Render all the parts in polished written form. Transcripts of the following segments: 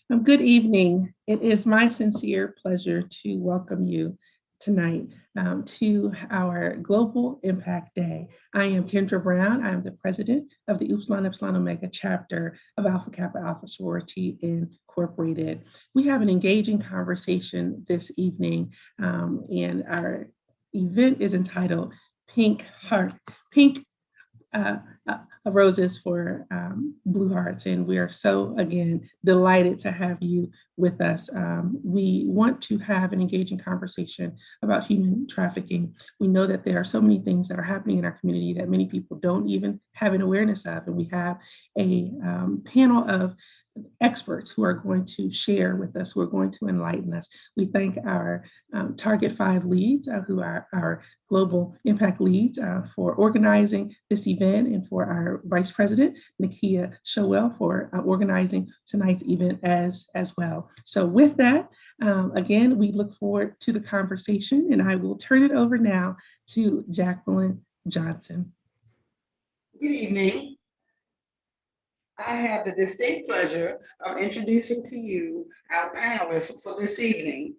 Good evening. It is my sincere pleasure to welcome you tonight to our Global Impact Day. I am Kendra Brown. I am the president of the Upsilon Epsilon Omega chapter of Alpha Kappa Alpha Sorority Incorporated. We have an engaging conversation this evening, and our event is entitled Pink uh, Roses for Blue Hearts. And we are so, again, delighted to have you with us. We want to have an engaging conversation about human trafficking. We know that there are so many things that are happening in our community that many people don't even have an awareness of. And we have a panel of experts who are going to share with us, who are going to enlighten us. We thank our Target 5 leads, who are our global impact leads for organizing this event, and for our Vice President, Nakia Showell, for organizing tonight's event as well. So with that, again, we look forward to the conversation, and I will turn it over now to Jacqueline Johnson. Good evening. I have the distinct pleasure of introducing to you our panelists for this evening.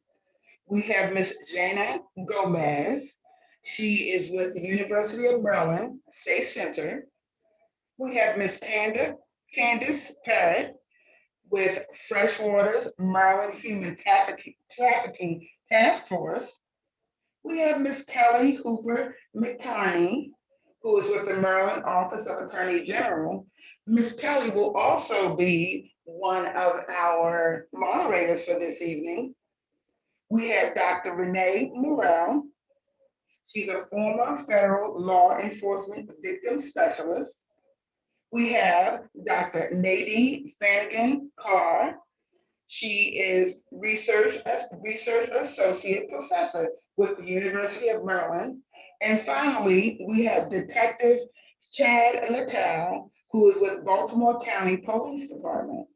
We have Ms. Jana Gomez. She is with the University of Maryland Safe Center. We have Ms. Candace Parrott with Freshwater's Maryland Human Trafficking Task Force. We have Ms. Kelly Hooper McCarney, who is with the Maryland Office of Attorney General. Ms. Kelly will also be one of our moderators for this evening. We have Dr. Renee Morrell. She's a former federal law enforcement victim specialist. We have Dr. Nadine Flanagan Carr. She is research associate professor with the University of Maryland. And finally, we have Detective Chad Littell, who is with Baltimore County Police Department.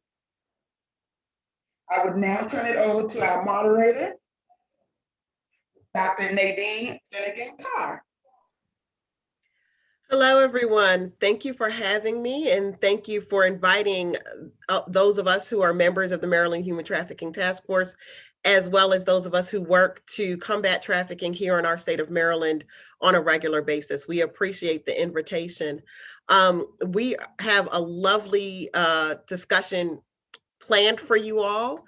I would now turn it over to our moderator, Dr. Nadine Flanagan Carr. Hello, everyone. Thank you for having me, and thank you for inviting those of us who are members of the Maryland Human Trafficking Task Force, as well as those of us who work to combat trafficking here in our state of Maryland on a regular basis. We appreciate the invitation. We have a lovely discussion planned for you all.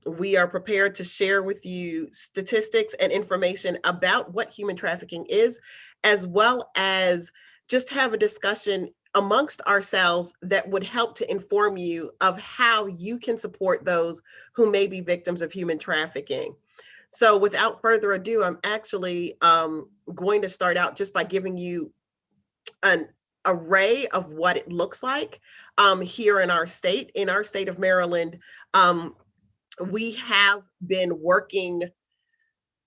We are prepared to share with you statistics and information about what human trafficking is, as well as just have a discussion amongst ourselves that would help to inform you of how you can support those who may be victims of human trafficking. So without further ado, I'm actually going to start out just by giving you an array of what it looks like here in our state. In our state of Maryland, we have been working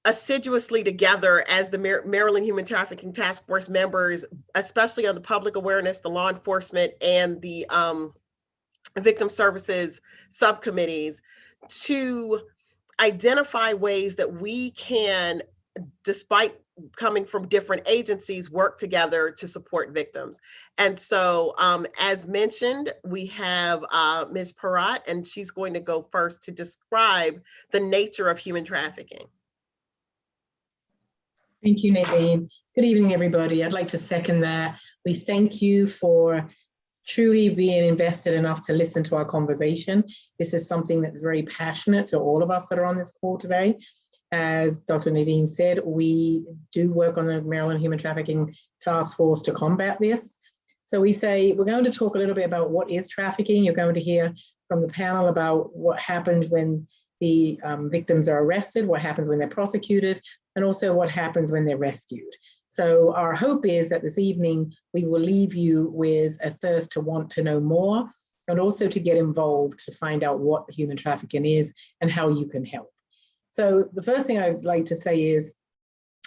assiduously together as the Maryland Human Trafficking Task Force members, especially on the public awareness, the law enforcement, and the victim services subcommittees, to identify ways that we can, despite coming from different agencies, work together to support victims. And so, as mentioned, we have Ms. Parrott, and she's going to go first to describe the nature of human trafficking. Thank you, Nadine. Good evening, everybody. I'd like to second that. We thank you for truly being invested enough to listen to our conversation. This is something that's very passionate to all of us that are on this call today. As Dr. Nadine said, we do work on the Maryland Human Trafficking Task Force to combat this. So we say, we're going to talk a little bit about what is trafficking. You're going to hear from the panel about what happens when the victims are arrested, what happens when they're prosecuted, and also what happens when they're rescued. So our hope is that this evening, we will leave you with a thirst to want to know more, and also to get involved to find out what human trafficking is and how you can help. So the first thing I'd like to say is,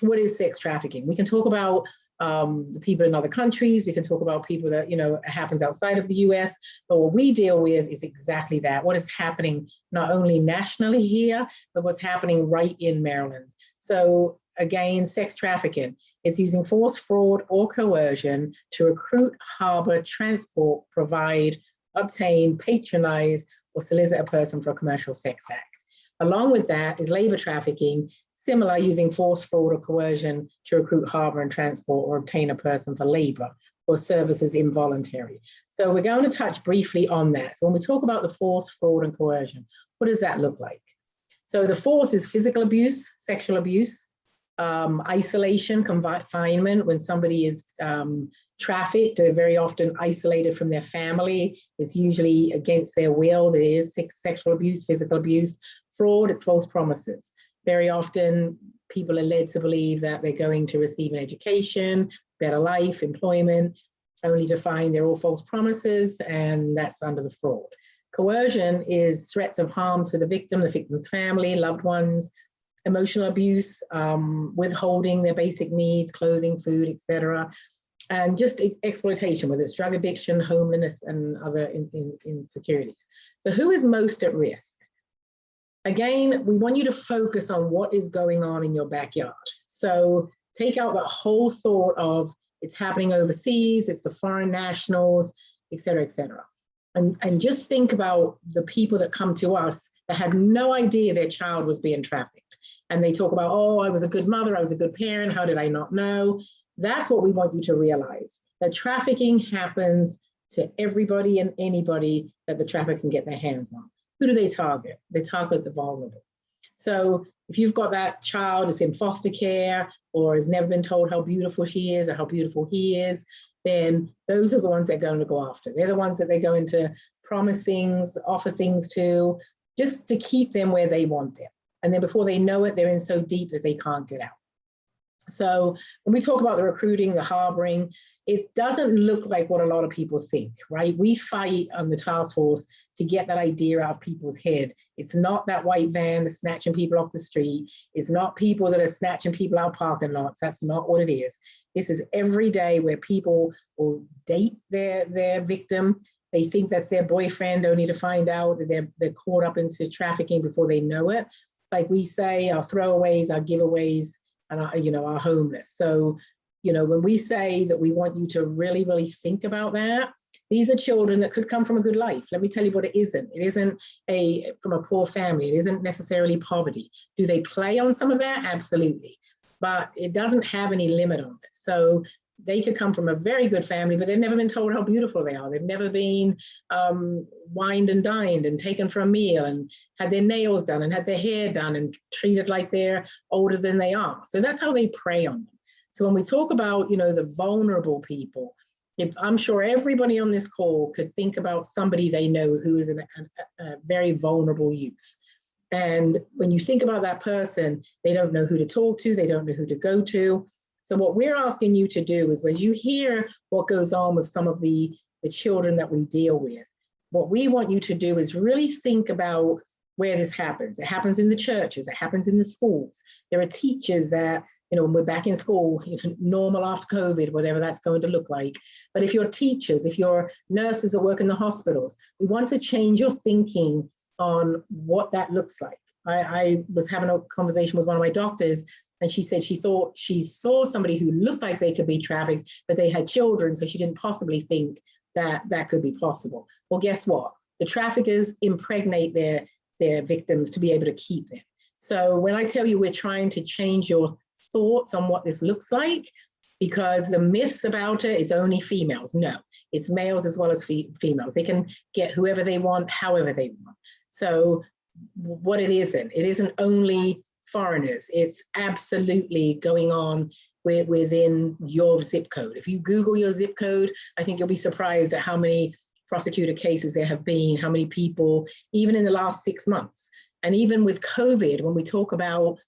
what is sex trafficking? We can talk about the people in other countries. We can talk about people that, happens outside of the US, but what we deal with is exactly that. What is happening not only nationally here, but what's happening right in Maryland. So again, sex trafficking is using force, fraud, or coercion to recruit, harbor, transport, provide, obtain, patronize, or solicit a person for a commercial sex act. Along with that is labor trafficking, similar, using force, fraud, or coercion to recruit, harbor, and transport or obtain a person for labor or services involuntary. So we're going to touch briefly on that. So when we talk about the force, fraud, and coercion, what does that look like? So the force is physical abuse, sexual abuse, isolation, confinement. When somebody is trafficked, they're very often isolated from their family. It's usually against their will. There is sexual abuse, physical abuse. Fraud, it's false promises. Very often people are led to believe that they're going to receive an education, better life, employment, only to find they're all false promises, and that's under the fraud. Coercion is threats of harm to the victim's family, loved ones, emotional abuse, withholding their basic needs, clothing, food, etc. And just exploitation, whether it's drug addiction, homelessness, and other insecurities. So who is most at risk? Again, we want you to focus on what is going on in your backyard. So take out that whole thought of it's happening overseas, it's the foreign nationals, et cetera, et cetera. And just think about the people that come to us that had no idea their child was being trafficked. And they talk about, oh, I was a good mother, I was a good parent, how did I not know? That's what we want you to realize, that trafficking happens to everybody and anybody that the trafficker can get their hands on. Who do they target? They target the vulnerable. So if you've got that child that's in foster care or has never been told how beautiful she is or how beautiful he is, then those are the ones they're going to go after. They're the ones that they're going to promise things, offer things to, just to keep them where they want them. And then before they know it, they're in so deep that they can't get out. So when we talk about the recruiting, the harboring, it doesn't look like what a lot of people think, right? We fight on the task force to get that idea out of people's head. It's not that white van that's snatching people off the street. It's not people that are snatching people out of parking lots. That's not what it is. This is every day where people will date their victim. They think that's their boyfriend, only to find out that they're caught up into trafficking before they know it. Like we say, our throwaways, our giveaways, and our homeless. So, when we say that we want you to really, really think about that, these are children that could come from a good life. Let me tell you what it isn't. It isn't from a poor family. It isn't necessarily poverty. Do they play on some of that? Absolutely. But it doesn't have any limit on it. So they could come from a very good family, but they've never been told how beautiful they are. They've never been wined and dined and taken for a meal and had their nails done and had their hair done and treated like they're older than they are. So that's how they prey on them. So when we talk about, the vulnerable people, I'm sure everybody on this call could think about somebody they know who is a very vulnerable youth. And when you think about that person, they don't know who to talk to, they don't know who to go to. So what we're asking you to do is, when you hear what goes on with some of the children that we deal with, what we want you to do is really think about where this happens. It happens in the churches, it happens in the schools. There are teachers that, when we're back in school, normal after COVID, whatever that's going to look like. But if you're teachers, if you're nurses that work in the hospitals, we want to change your thinking on what that looks like. I was having a conversation with one of my doctors, and she said she thought she saw somebody who looked like they could be trafficked, but they had children, so she didn't possibly think that that could be possible. Well, guess what? The traffickers impregnate their victims to be able to keep them. So when I tell you we're trying to change your thoughts on what this looks like, because the myths about it is only females. No, it's males as well as females. They can get whoever they want, however they want. So what it isn't only foreigners. It's absolutely going on within your zip code. If you Google your zip code, I think you'll be surprised at how many prosecuted cases there have been, how many people, even in the last 6 months. And even with COVID, when we talk about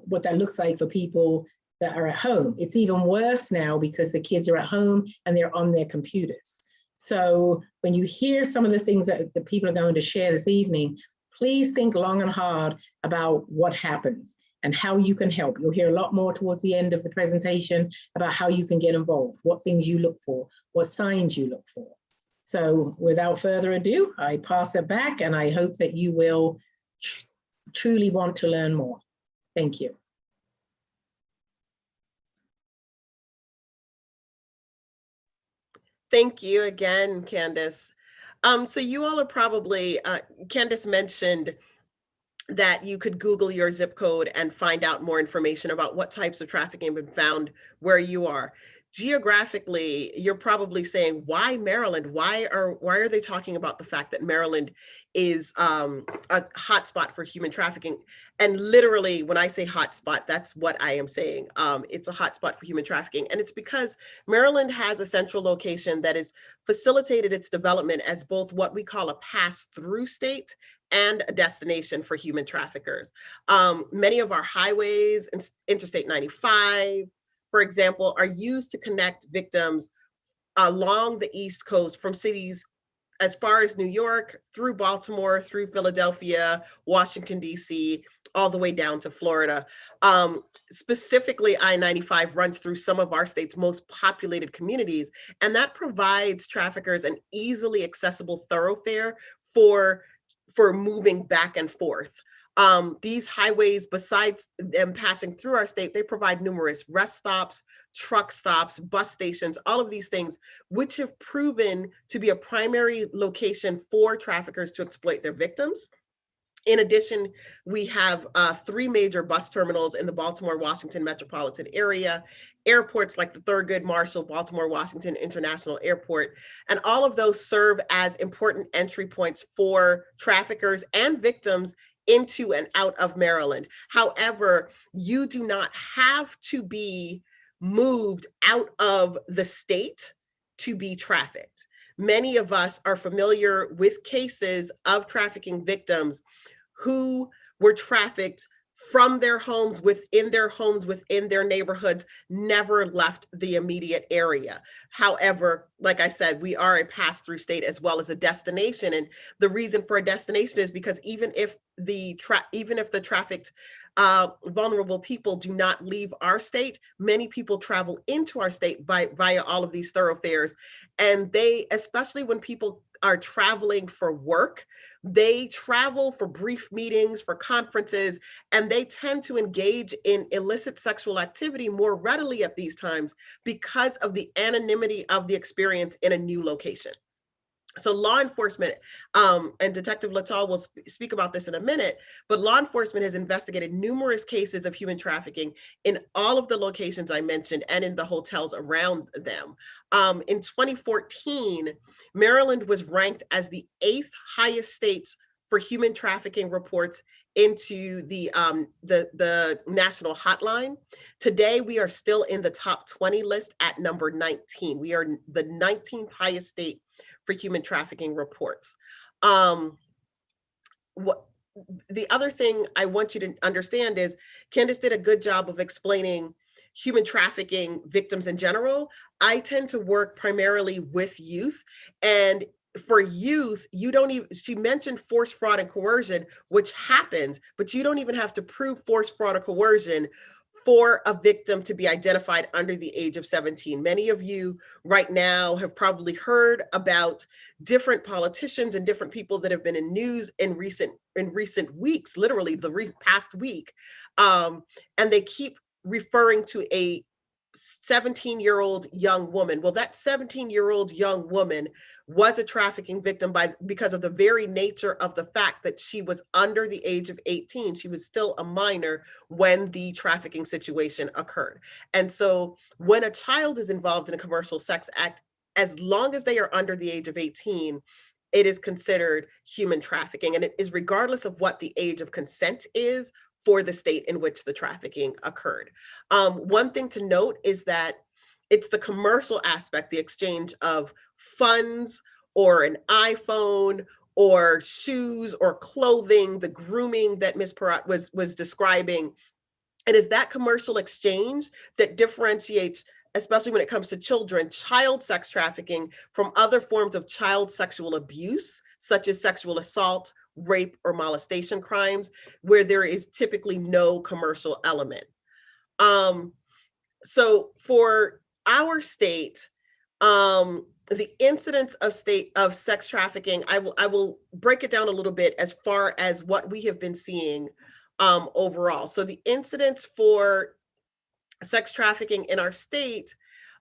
what that looks like for people that are at home, it's even worse now because the kids are at home and they're on their computers. So when you hear some of the things that the people are going to share this evening, please think long and hard about what happens and how you can help. You'll hear a lot more towards the end of the presentation about how you can get involved, what things you look for, what signs you look for. So without further ado, I pass it back, and I hope that you will truly want to learn more. Thank you. Thank you again, Candace. So you all are probably, Candace mentioned that you could Google your zip code and find out more information about what types of trafficking have been found where you are. Geographically, you're probably saying, why Maryland? Why are they talking about the fact that Maryland is a hotspot for human trafficking? And literally, when I say hotspot, that's what I am saying. It's a hotspot for human trafficking. And it's because Maryland has a central location that has facilitated its development as both what we call a pass-through state and a destination for human traffickers. Many of our highways, Interstate 95, for example, are used to connect victims along the East Coast from cities as far as New York, through Baltimore, through Philadelphia, Washington, D.C., all the way down to Florida. Specifically, I-95 runs through some of our state's most populated communities, and that provides traffickers an easily accessible thoroughfare for moving back and forth. These highways, besides them passing through our state, they provide numerous rest stops, truck stops, bus stations, all of these things, which have proven to be a primary location for traffickers to exploit their victims. In addition, we have 3 major bus terminals in the Baltimore, Washington metropolitan area, airports like the Thurgood Marshall Baltimore Washington International Airport, and all of those serve as important entry points for traffickers and victims into and out of Maryland. However, you do not have to be moved out of the state to be trafficked. Many of us are familiar with cases of trafficking victims who were trafficked from their homes, within their neighborhoods, never left the immediate area. However, like I said, we are a pass-through state as well as a destination. And the reason for a destination is because even if the trafficked vulnerable people do not leave our state, many people travel into our state via all of these thoroughfares. And they, especially when people are traveling for work, they travel for brief meetings, for conferences, and they tend to engage in illicit sexual activity more readily at these times because of the anonymity of the experience in a new location. So law enforcement, and Detective Latal will speak about this in a minute, but law enforcement has investigated numerous cases of human trafficking in all of the locations I mentioned and in the hotels around them. In 2014, Maryland was ranked as the 8th highest state for human trafficking reports into the national hotline. Today, we are still in the top 20 list at number 19. We are the 19th highest state for human trafficking reports. What the other thing I want you to understand is Candace did a good job of explaining human trafficking victims in general. I tend to work primarily with youth, and for youth, you don't even, she mentioned force, fraud, and coercion, which happens, but you don't even have to prove force, fraud, or coercion for a victim to be identified under the age of 17. Many of you right now have probably heard about different politicians and different people that have been in news in recent weeks, literally the past week, and they keep referring to a 17-year-old young woman. Well, that 17-year-old young woman was a trafficking victim because of the very nature of the fact that she was under the age of 18. She was still a minor when the trafficking situation occurred. And so when a child is involved in a commercial sex act, as long as they are under the age of 18, it is considered human trafficking. And it is regardless of what the age of consent is for the state in which the trafficking occurred. One thing to note is that it's the commercial aspect, the exchange of funds or an iPhone or shoes or clothing, the grooming that Ms. Peratt was describing. It is that commercial exchange that differentiates, especially when it comes to children, child sex trafficking from other forms of child sexual abuse, such as sexual assault, rape, or molestation crimes, where there is typically no commercial element. So for our state, the incidence of sex trafficking, I will break it down a little bit as far as what we have been seeing overall. So the incidence for sex trafficking in our state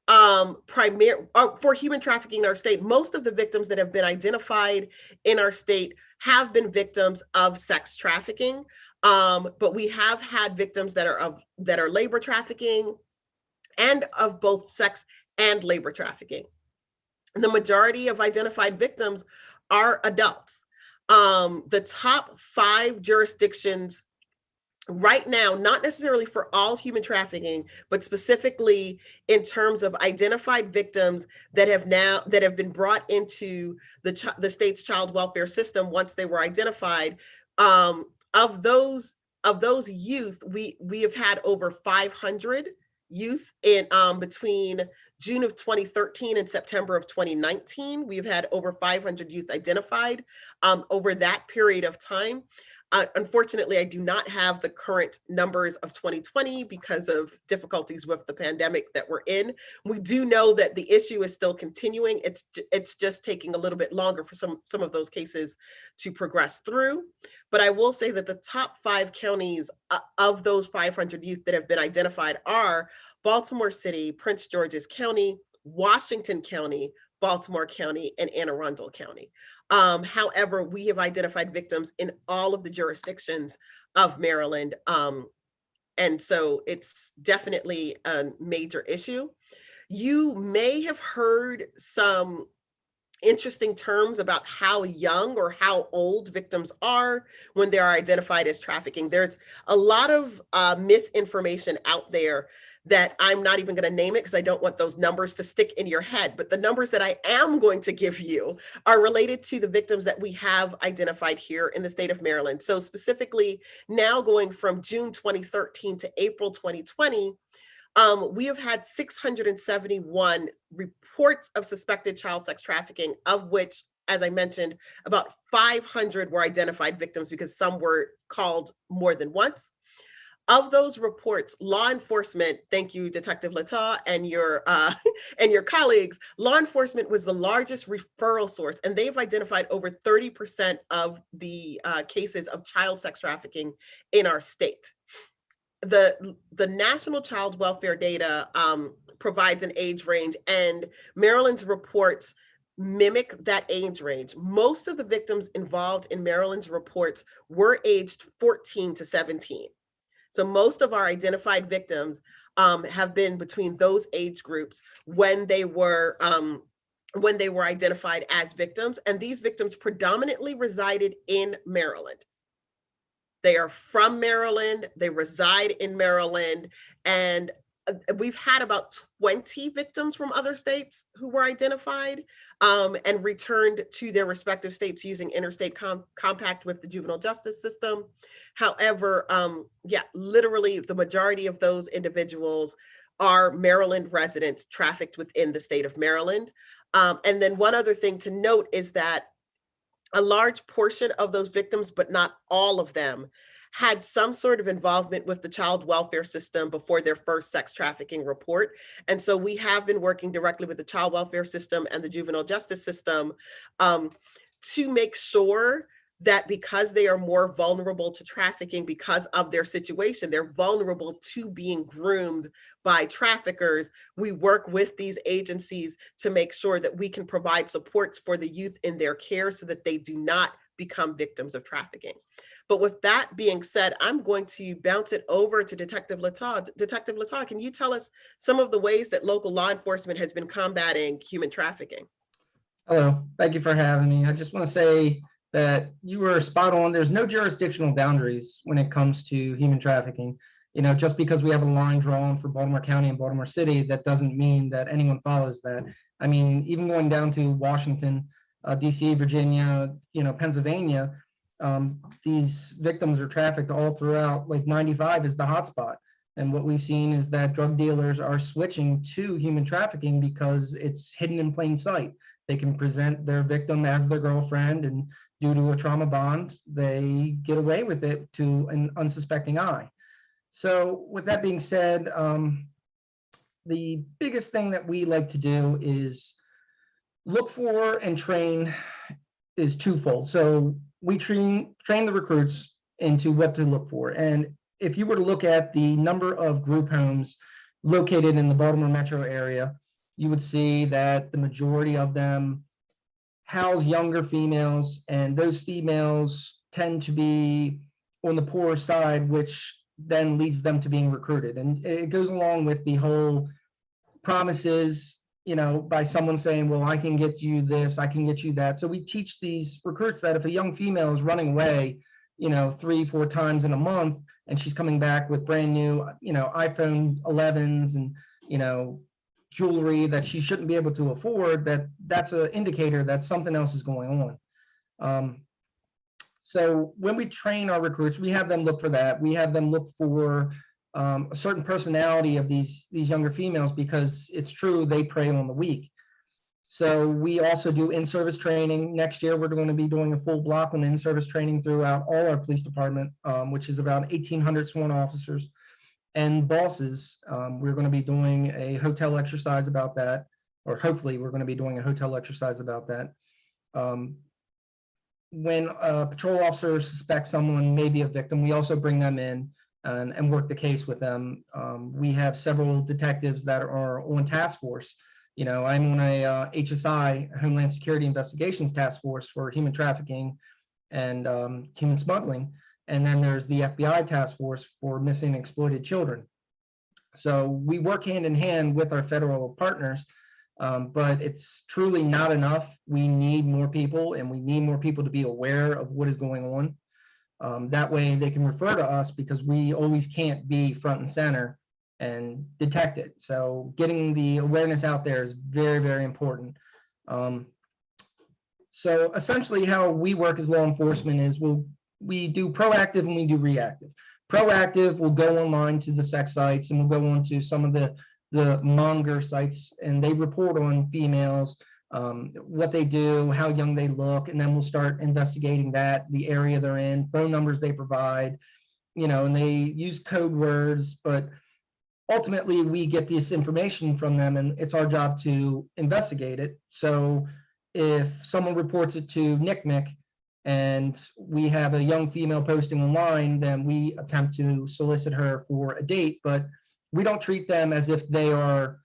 for human trafficking in our state, most of the victims that have been identified in our state have been victims of sex trafficking. But we have had victims that are labor trafficking and of both sex and labor trafficking. The majority of identified victims are adults. The top 5 jurisdictions right now, not necessarily for all human trafficking, but specifically in terms of identified victims that have been brought into the state's child welfare system once they were identified. Of those youth, we have had over 500 youth in between June of 2013 and September of 2019. We've had over 500 youth identified over that period of time. Unfortunately, I do not have the current numbers of 2020 because of difficulties with the pandemic that we're in. We do know that the issue is still continuing. It's just taking a little bit longer for some of those cases to progress through. But I will say that the top 5 counties of those 500 youth that have been identified are Baltimore City, Prince George's County, Washington County, Baltimore County, and Anne Arundel County. However, we have identified victims in all of the jurisdictions of Maryland. And so it's definitely a major issue. You may have heard some interesting terms about how young or how old victims are when they are identified as trafficking. There's a lot of misinformation out there that I'm not even going to name it because I don't want those numbers to stick in your head. But the numbers that I am going to give you are related to the victims that we have identified here in the state of Maryland. So specifically now going from June 2013 to April 2020, we have had 671 reports of suspected child sex trafficking, of which, as I mentioned, about 500 were identified victims because some were called more than once. Of those reports, law enforcement, thank you, Detective Lata and your colleagues, law enforcement was the largest referral source, and they've identified over 30% of the cases of child sex trafficking in our state. The National Child Welfare Data provides an age range, and Maryland's reports mimic that age range. Most of the victims involved in Maryland's reports were aged 14 to 17. So most of our identified victims have been between those age groups when they were identified as victims, and these victims predominantly resided in Maryland. They are from Maryland, they reside in Maryland, and we've had about 20 victims from other states who were identified and returned to their respective states using interstate compact with the juvenile justice system. However, literally the majority of those individuals are Maryland residents trafficked within the state of Maryland. And then one other thing to note is that a large portion of those victims, but not all of them, had some sort of involvement with the child welfare system before their first sex trafficking report. And so we have been working directly with the child welfare system and the juvenile justice system to make sure that because they are more vulnerable to trafficking because of their situation, they're vulnerable to being groomed by traffickers. We work with these agencies to make sure that we can provide supports for the youth in their care so that they do not become victims of trafficking. But with that being said, I'm going to bounce it over to Detective Lata. Detective Lata, can you tell us some of the ways that local law enforcement has been combating human trafficking? Hello, thank you for having me. I just want to say that you were spot on. There's no jurisdictional boundaries when it comes to human trafficking. You know, just because we have a line drawn for Baltimore County and Baltimore City, that doesn't mean that anyone follows that. I mean, even going down to Washington, DC, Virginia, Pennsylvania, these victims are trafficked all throughout. Like 95 is the hotspot. And what we've seen is that drug dealers are switching to human trafficking because it's hidden in plain sight. They can present their victim as their girlfriend, and due to a trauma bond, they get away with it to an unsuspecting eye. So with that being said, the biggest thing that we like to do is look for and train is twofold. So we train the recruits into what to look for. And if you were to look at the number of group homes located in the Baltimore metro area, you would see that the majority of them house younger females, and those females tend to be on the poorer side, which then leads them to being recruited. And it goes along with the whole promises, by someone saying, well, I can get you this, I can get you that. So we teach these recruits that if a young female is running away, 3-4 times in a month, and she's coming back with brand new, iPhone 11s and, jewelry that she shouldn't be able to afford, that's an indicator that something else is going on. So when we train our recruits, we have them look for that. We have them look for a certain personality of these younger females, because it's true, they prey on the weak. So we also do in-service training. Next year, we're going to be doing a full block on in-service training throughout all our police department, which is about 1,800 sworn officers and bosses. We're going to be doing a hotel exercise about that, or hopefully we're going to be doing a hotel exercise about that. When a patrol officer suspects someone may be a victim, we also bring them in and work the case with them. We have several detectives that are on task force. I'm on a HSI, Homeland Security Investigations Task Force for human trafficking and human smuggling. And then there's the FBI task force for missing and exploited children. So we work hand in hand with our federal partners, but it's truly not enough. We need more people, and we need more people to be aware of what is going on. That way they can refer to us, because we always can't be front and center and detect it. So getting the awareness out there is very, very important. So essentially how we work as law enforcement is we do proactive and we do reactive. Proactive, we'll go online to the sex sites, and we'll go on to some of the monger sites, and they report on females, what they do, how young they look, and then we'll start investigating that, the area they're in, phone numbers they provide, and they use code words, but ultimately we get this information from them, and it's our job to investigate it. So if someone reports it to NCMEC and we have a young female posting online, then we attempt to solicit her for a date, but we don't treat them as if they are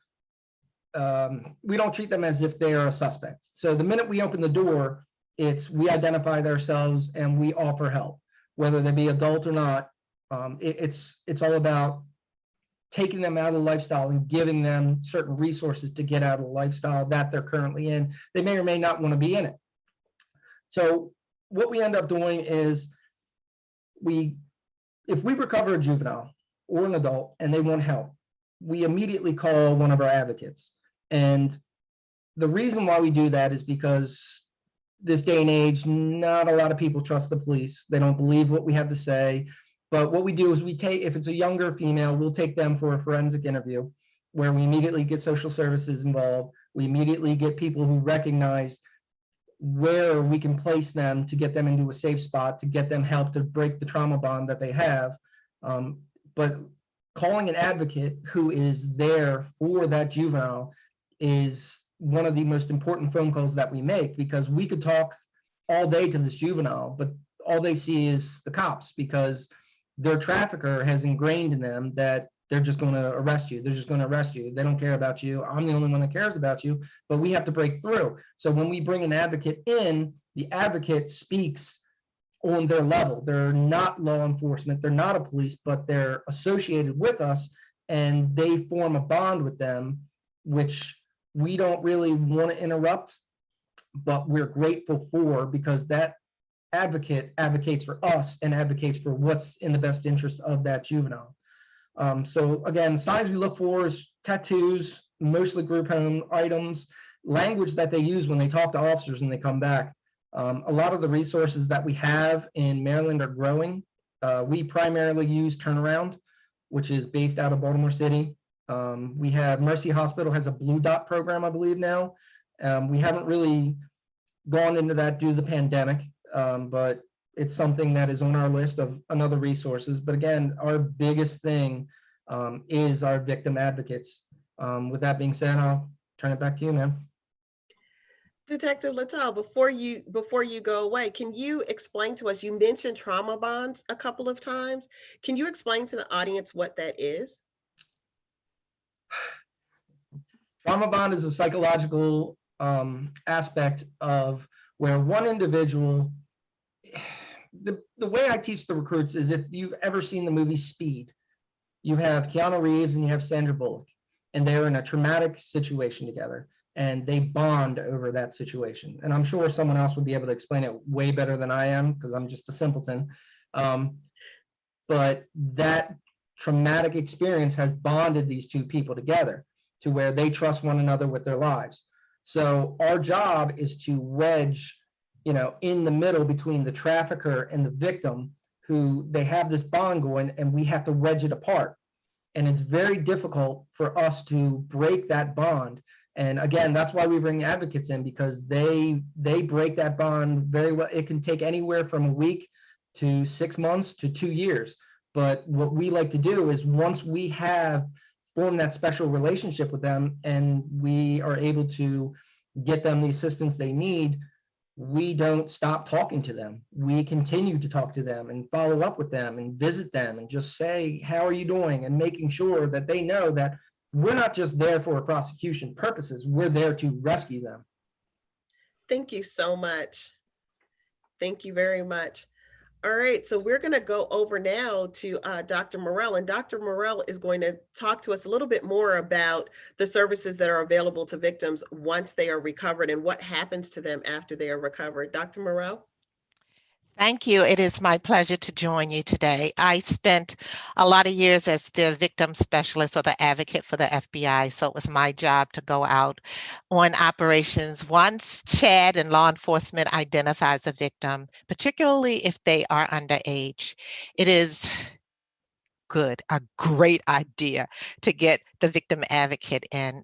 a suspect. So the minute we open the door, we identify ourselves and we offer help, whether they be adult or not. It's all about taking them out of the lifestyle and giving them certain resources to get out of the lifestyle that they're currently in. They may or may not want to be in it. So what we end up doing is if we recover a juvenile or an adult and they want help, we immediately call one of our advocates. And the reason why we do that is because this day and age, not a lot of people trust the police. They don't believe what we have to say. But what we do is if it's a younger female, we'll take them for a forensic interview where we immediately get social services involved. We immediately get people who recognize where we can place them to get them into a safe spot, to get them help to break the trauma bond that they have. But calling an advocate who is there for that juvenile is one of the most important phone calls that we make, because we could talk all day to this juvenile, but all they see is the cops, because their trafficker has ingrained in them that they're just going to arrest you. They're just going to arrest you. They don't care about you. I'm the only one that cares about you, but we have to break through. So when we bring an advocate in, the advocate speaks on their level. They're not law enforcement. They're not a police, but they're associated with us, and they form a bond with them, which we don't really want to interrupt, but we're grateful for, because that advocate advocates for us and advocates for what's in the best interest of that juvenile. So again, signs we look for is tattoos, mostly group home items, language that they use when they talk to officers and they come back. A lot of the resources that we have in Maryland are growing. We primarily use Turnaround, which is based out of Baltimore City. We have Mercy Hospital has a Blue Dot program, I believe now. We haven't really gone into that due to the pandemic, but it's something that is on our list of another resources. But again, our biggest thing is our victim advocates. With that being said, I'll turn it back to you, ma'am. Detective Littell, before you go away, can you explain to us, you mentioned trauma bonds a couple of times. Can you explain to the audience what that is? Trauma bond is a psychological aspect of where one individual, the way I teach the recruits is, if you've ever seen the movie Speed, you have Keanu Reeves and you have Sandra Bullock, and they're in a traumatic situation together, and they bond over that situation. And I'm sure someone else would be able to explain it way better than I am, because I'm just a simpleton. But that traumatic experience has bonded these two people together to where they trust one another with their lives. So our job is to wedge, in the middle between the trafficker and the victim, who they have this bond going, and we have to wedge it apart. And it's very difficult for us to break that bond. And again, that's why we bring advocates in, because they break that bond very well. It can take anywhere from a week to 6 months to 2 years. But what we like to do is, once we have formed that special relationship with them and we are able to get them the assistance they need, we don't stop talking to them. We continue to talk to them and follow up with them and visit them and just say, how are you doing? And making sure that they know that we're not just there for prosecution purposes, we're there to rescue them. Thank you so much. Thank you very much. All right, so we're going to go over now to Dr. Morell, and Dr. Morell is going to talk to us a little bit more about the services that are available to victims once they are recovered and what happens to them after they are recovered. Dr. Morell? Thank you. It is my pleasure to join you today. I spent a lot of years as the victim specialist or the advocate for the FBI, so it was my job to go out on operations once CHAD and law enforcement identifies a victim, particularly if they are underage. It is a great idea to get the victim advocate in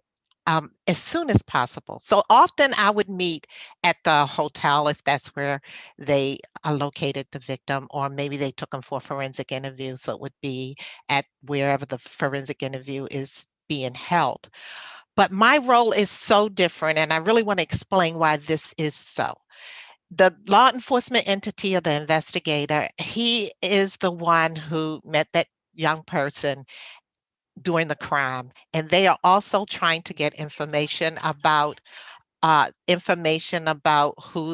as soon as possible. So often I would meet at the hotel if that's where they are located, the victim, or maybe they took them for a forensic interview. So it would be at wherever the forensic interview is being held. But my role is so different, and I really want to explain why this is so. The law enforcement entity or the investigator, he is the one who met that young person during the crime, and they are also trying to get information about who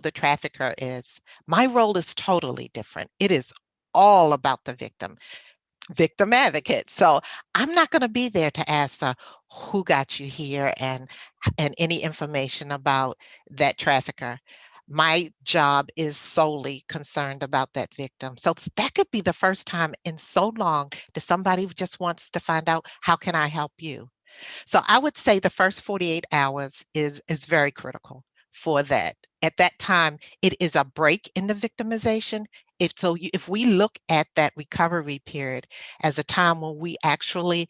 the trafficker is. My role is totally different. It is all about the victim advocate. So I'm not going to be there to ask who got you here and any information about that trafficker. My job is solely concerned about that victim. So that could be the first time in so long that somebody just wants to find out, how can I help you? So I would say the first 48 hours is very critical for that. At that time, it is a break in the victimization. If we look at that recovery period as a time when we actually,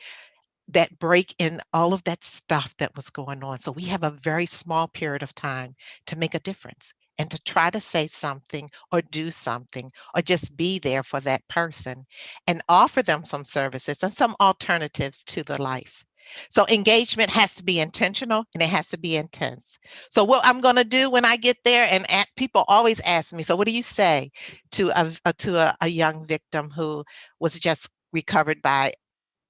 that break in all of that stuff that was going on. So we have a very small period of time to make a difference and to try to say something or do something or just be there for that person and offer them some services and some alternatives to the life. So engagement has to be intentional and it has to be intense. So what I'm going to do when I get there, and people always ask me, so what do you say to a young victim who was just recovered by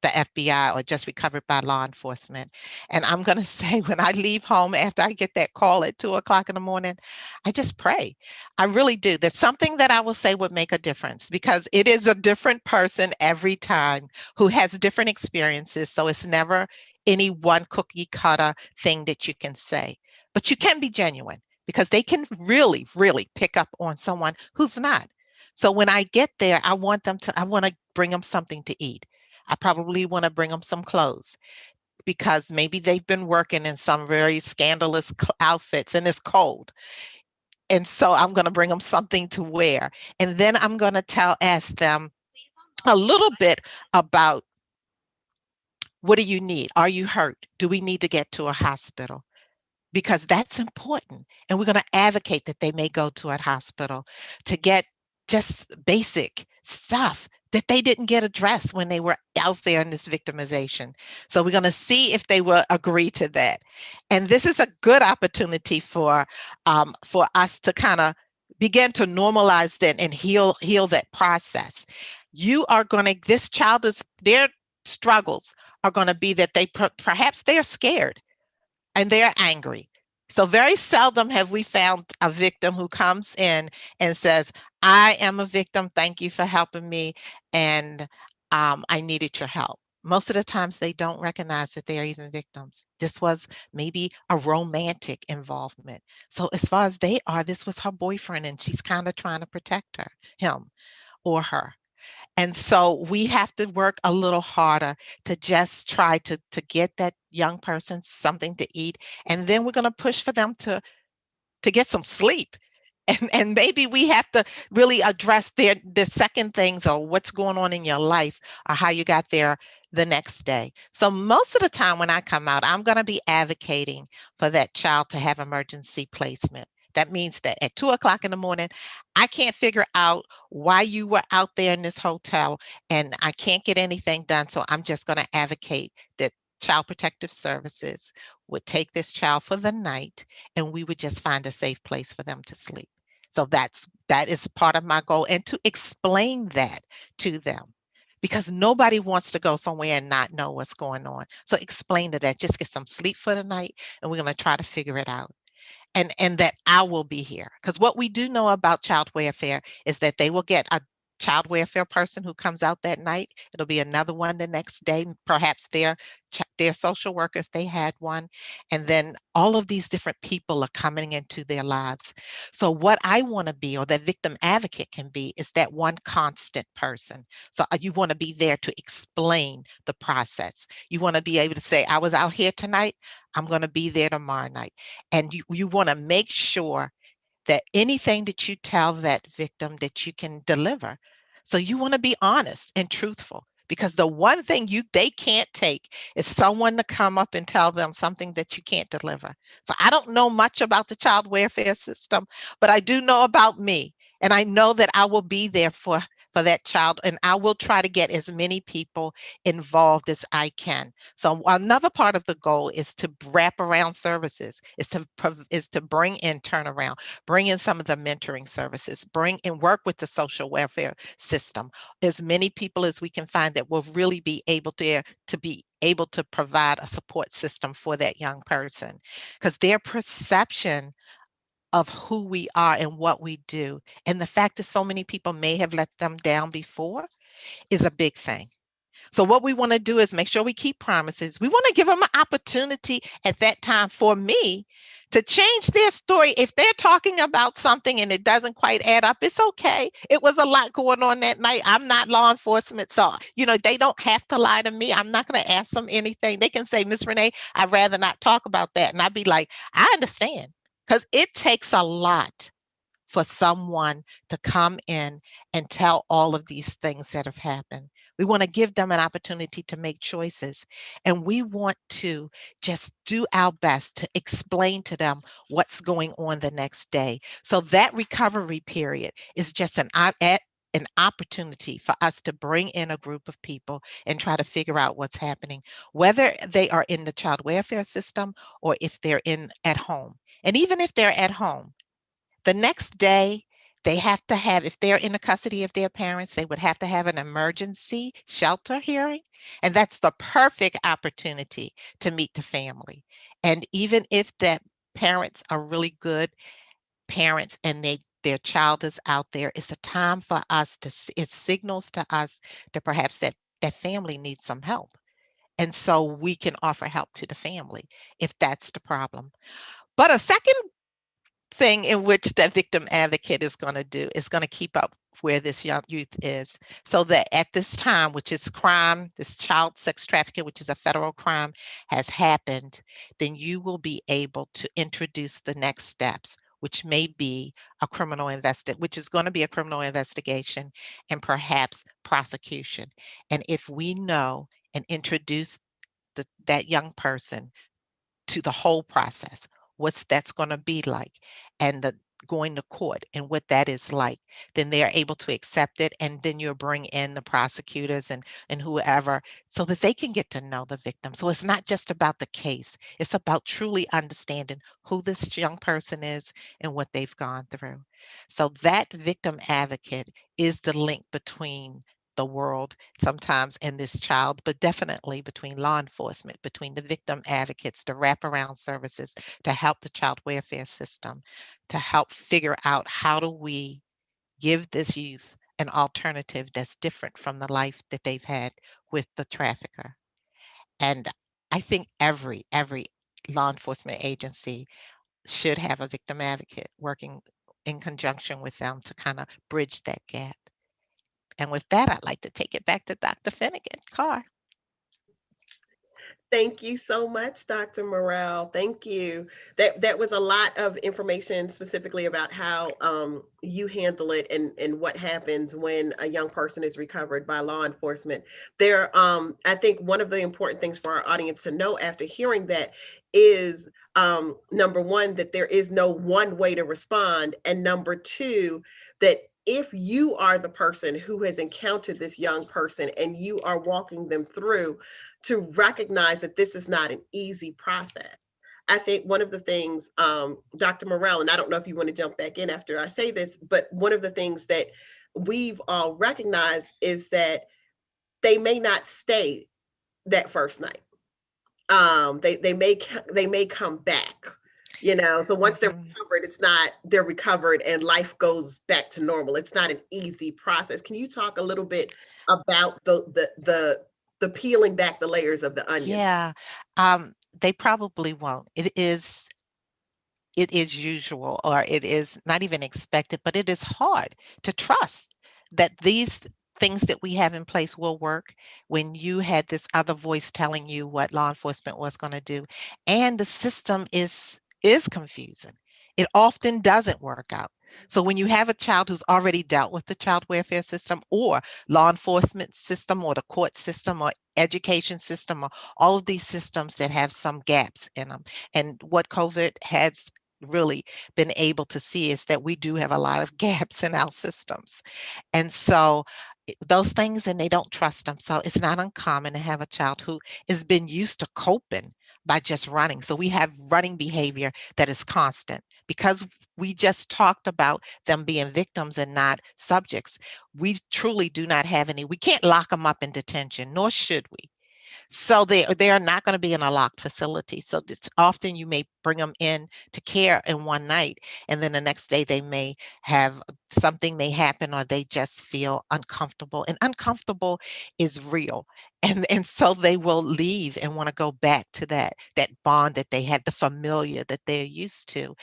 the FBI or just recovered by law enforcement? And I'm going to say, when I leave home after I get that call at 2:00 in the morning, I just pray. I really do. That's something that I will say would make a difference, because it is a different person every time who has different experiences. So it's never any one cookie cutter thing that you can say, but you can be genuine, because they can really, really pick up on someone who's not. So when I get there, I want to bring them something to eat. I probably want to bring them some clothes, because maybe they've been working in some very scandalous outfits and it's cold. And so I'm going to bring them something to wear. And then I'm going to ask them a little bit about, what do you need? Are you hurt? Do we need to get to a hospital? Because that's important. And we're going to advocate that they may go to a hospital to get just basic stuff that they didn't get addressed when they were out there in this victimization. So we're going to see if they will agree to that. And this is a good opportunity for us to kind of begin to normalize that and heal that process. Their struggles are going to be that perhaps they're scared. and they're angry. So very seldom have we found a victim who comes in and says, I am a victim, thank you for helping me, and I needed your help. Most of the times they don't recognize that they are even victims. This was maybe a romantic involvement. So as far as they are, this was her boyfriend and she's kind of trying to protect him or her. And so we have to work a little harder to just try to get that young person something to eat. And then we're going to push for them to get some sleep. And maybe we have to really address the second things, or what's going on in your life, or how you got there the next day. So most of the time when I come out, I'm going to be advocating for that child to have emergency placement. That means that at 2 o'clock in the morning, I can't figure out why you were out there in this hotel and I can't get anything done. So I'm just going to advocate that Child Protective Services would take this child for the night and we would just find a safe place for them to sleep. So that is part of my goal, and to explain that to them, because nobody wants to go somewhere and not know what's going on. So explain to that, just get some sleep for the night and we're going to try to figure it out. And that I will be here. Because what we do know about child welfare is that they will get a child welfare person who comes out that night. It'll be another one the next day, perhaps their social worker if they had one. And then all of these different people are coming into their lives. So what I want to be, or that victim advocate can be, is that one constant person. So you want to be there to explain the process. You want to be able to say, I was out here tonight, I'm going to be there tomorrow night. And you want to make sure that anything that you tell that victim that you can deliver. So you want to be honest and truthful, because the one thing they can't take is someone to come up and tell them something that you can't deliver. So I don't know much about the child welfare system, but I do know about me. And I know that I will be there for that child, and I will try to get as many people involved as I can. So another part of the goal is to wrap around services, is to bring in turnaround, bring in some of the mentoring services, bring and work with the social welfare system, as many people as we can find that will really be able to provide a support system for that young person, because their perception of who we are and what we do, and the fact that so many people may have let them down before, is a big thing. So what we want to do is make sure we keep promises. We want to give them an opportunity at that time, for me, to change their story. If they're talking about something and it doesn't quite add up, it's okay. It was a lot going on that night. I'm not law enforcement, so they don't have to lie to me. I'm not going to ask them anything. They can say, Miss Renee, I'd rather not talk about that. And I'd be like, I understand, because it takes a lot for someone to come in and tell all of these things that have happened. We want to give them an opportunity to make choices. And we want to just do our best to explain to them what's going on the next day. So that recovery period is just an opportunity for us to bring in a group of people and try to figure out what's happening, whether they are in the child welfare system or if they're at home. And even if they're at home, the next day, they have to have, if they're in the custody of their parents, they would have to have an emergency shelter hearing. And that's the perfect opportunity to meet the family. And even if the parents are really good parents and their child is out there, it's a time for us it signals to us that perhaps that family needs some help. And so we can offer help to the family if that's the problem. But a second thing in which the victim advocate is going to do is going to keep up where this young youth is, so that at this time, which is crime, this child sex trafficking, which is a federal crime, has happened, then you will be able to introduce the next steps, which may be which is going to be a criminal investigation and perhaps prosecution. And if we know and introduce that young person to the whole process, what's that's going to be like, and the going to court and what that is like, then they're able to accept it. And then you'll bring in the prosecutors and whoever, so that they can get to know the victim. So it's not just about the case, it's about truly understanding who this young person is and what they've gone through. So that victim advocate is the link between the world sometimes and this child, but definitely between law enforcement, between the victim advocates, the wraparound services to help the child welfare system, to help figure out how do we give this youth an alternative that's different from the life that they've had with the trafficker. And I think every law enforcement agency should have a victim advocate working in conjunction with them to kind of bridge that gap. And with that, I'd like to take it back to Dr. Finnegan Carr. Thank you so much, Dr. Morrell. Thank you. That was a lot of information specifically about how you handle it and what happens when a young person is recovered by law enforcement. I think one of the important things for our audience to know after hearing that is number one, that there is no one way to respond, and number two, that if you are the person who has encountered this young person and you are walking them through, to recognize that this is not an easy process. I think one of the things, Dr. Morrell, and I don't know if you want to jump back in after I say this, but one of the things that we've all recognized is that they may not stay that first night. They may come back, so once they're recovered, they're recovered and life goes back to normal. It's not an easy process. Can you talk a little bit about the peeling back the layers of the onion? Yeah, they probably won't. It is usual, or it is not even expected, but it is hard to trust that these things that we have in place will work when you had this other voice telling you what law enforcement was going to do, and the system is confusing. It often doesn't work out. So when you have a child who's already dealt with the child welfare system or law enforcement system or the court system or education system or all of these systems that have some gaps in them, and what COVID has really been able to see is that we do have a lot of gaps in our systems. And so those things, and they don't trust them. So it's not uncommon to have a child who has been used to coping by just running. So we have running behavior that is constant. Because we just talked about them being victims and not subjects, we truly do not have any, we can't lock them up in detention, nor should we. So they are not going to be in a locked facility. So it's often you may bring them in to care in one night, and then the next day they may have something may happen, or they just feel uncomfortable. And uncomfortable is real. And so they will leave and want to go back to that bond that they had, the familiar that they're used to,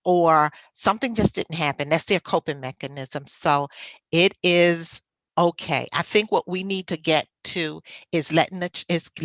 or something just didn't happen. That's their coping mechanism. So it is okay. I think what we need to get to is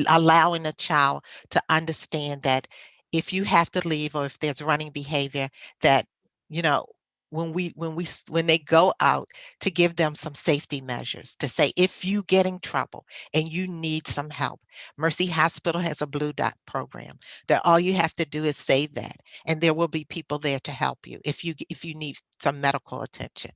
allowing the child to understand that if you have to leave, or if there's running behavior, that, you know, when they go out, to give them some safety measures, to say, if you get in trouble and you need some help, Mercy Hospital has a Blue Dot program that all you have to do is say that, and there will be people there to help you if you need some medical attention,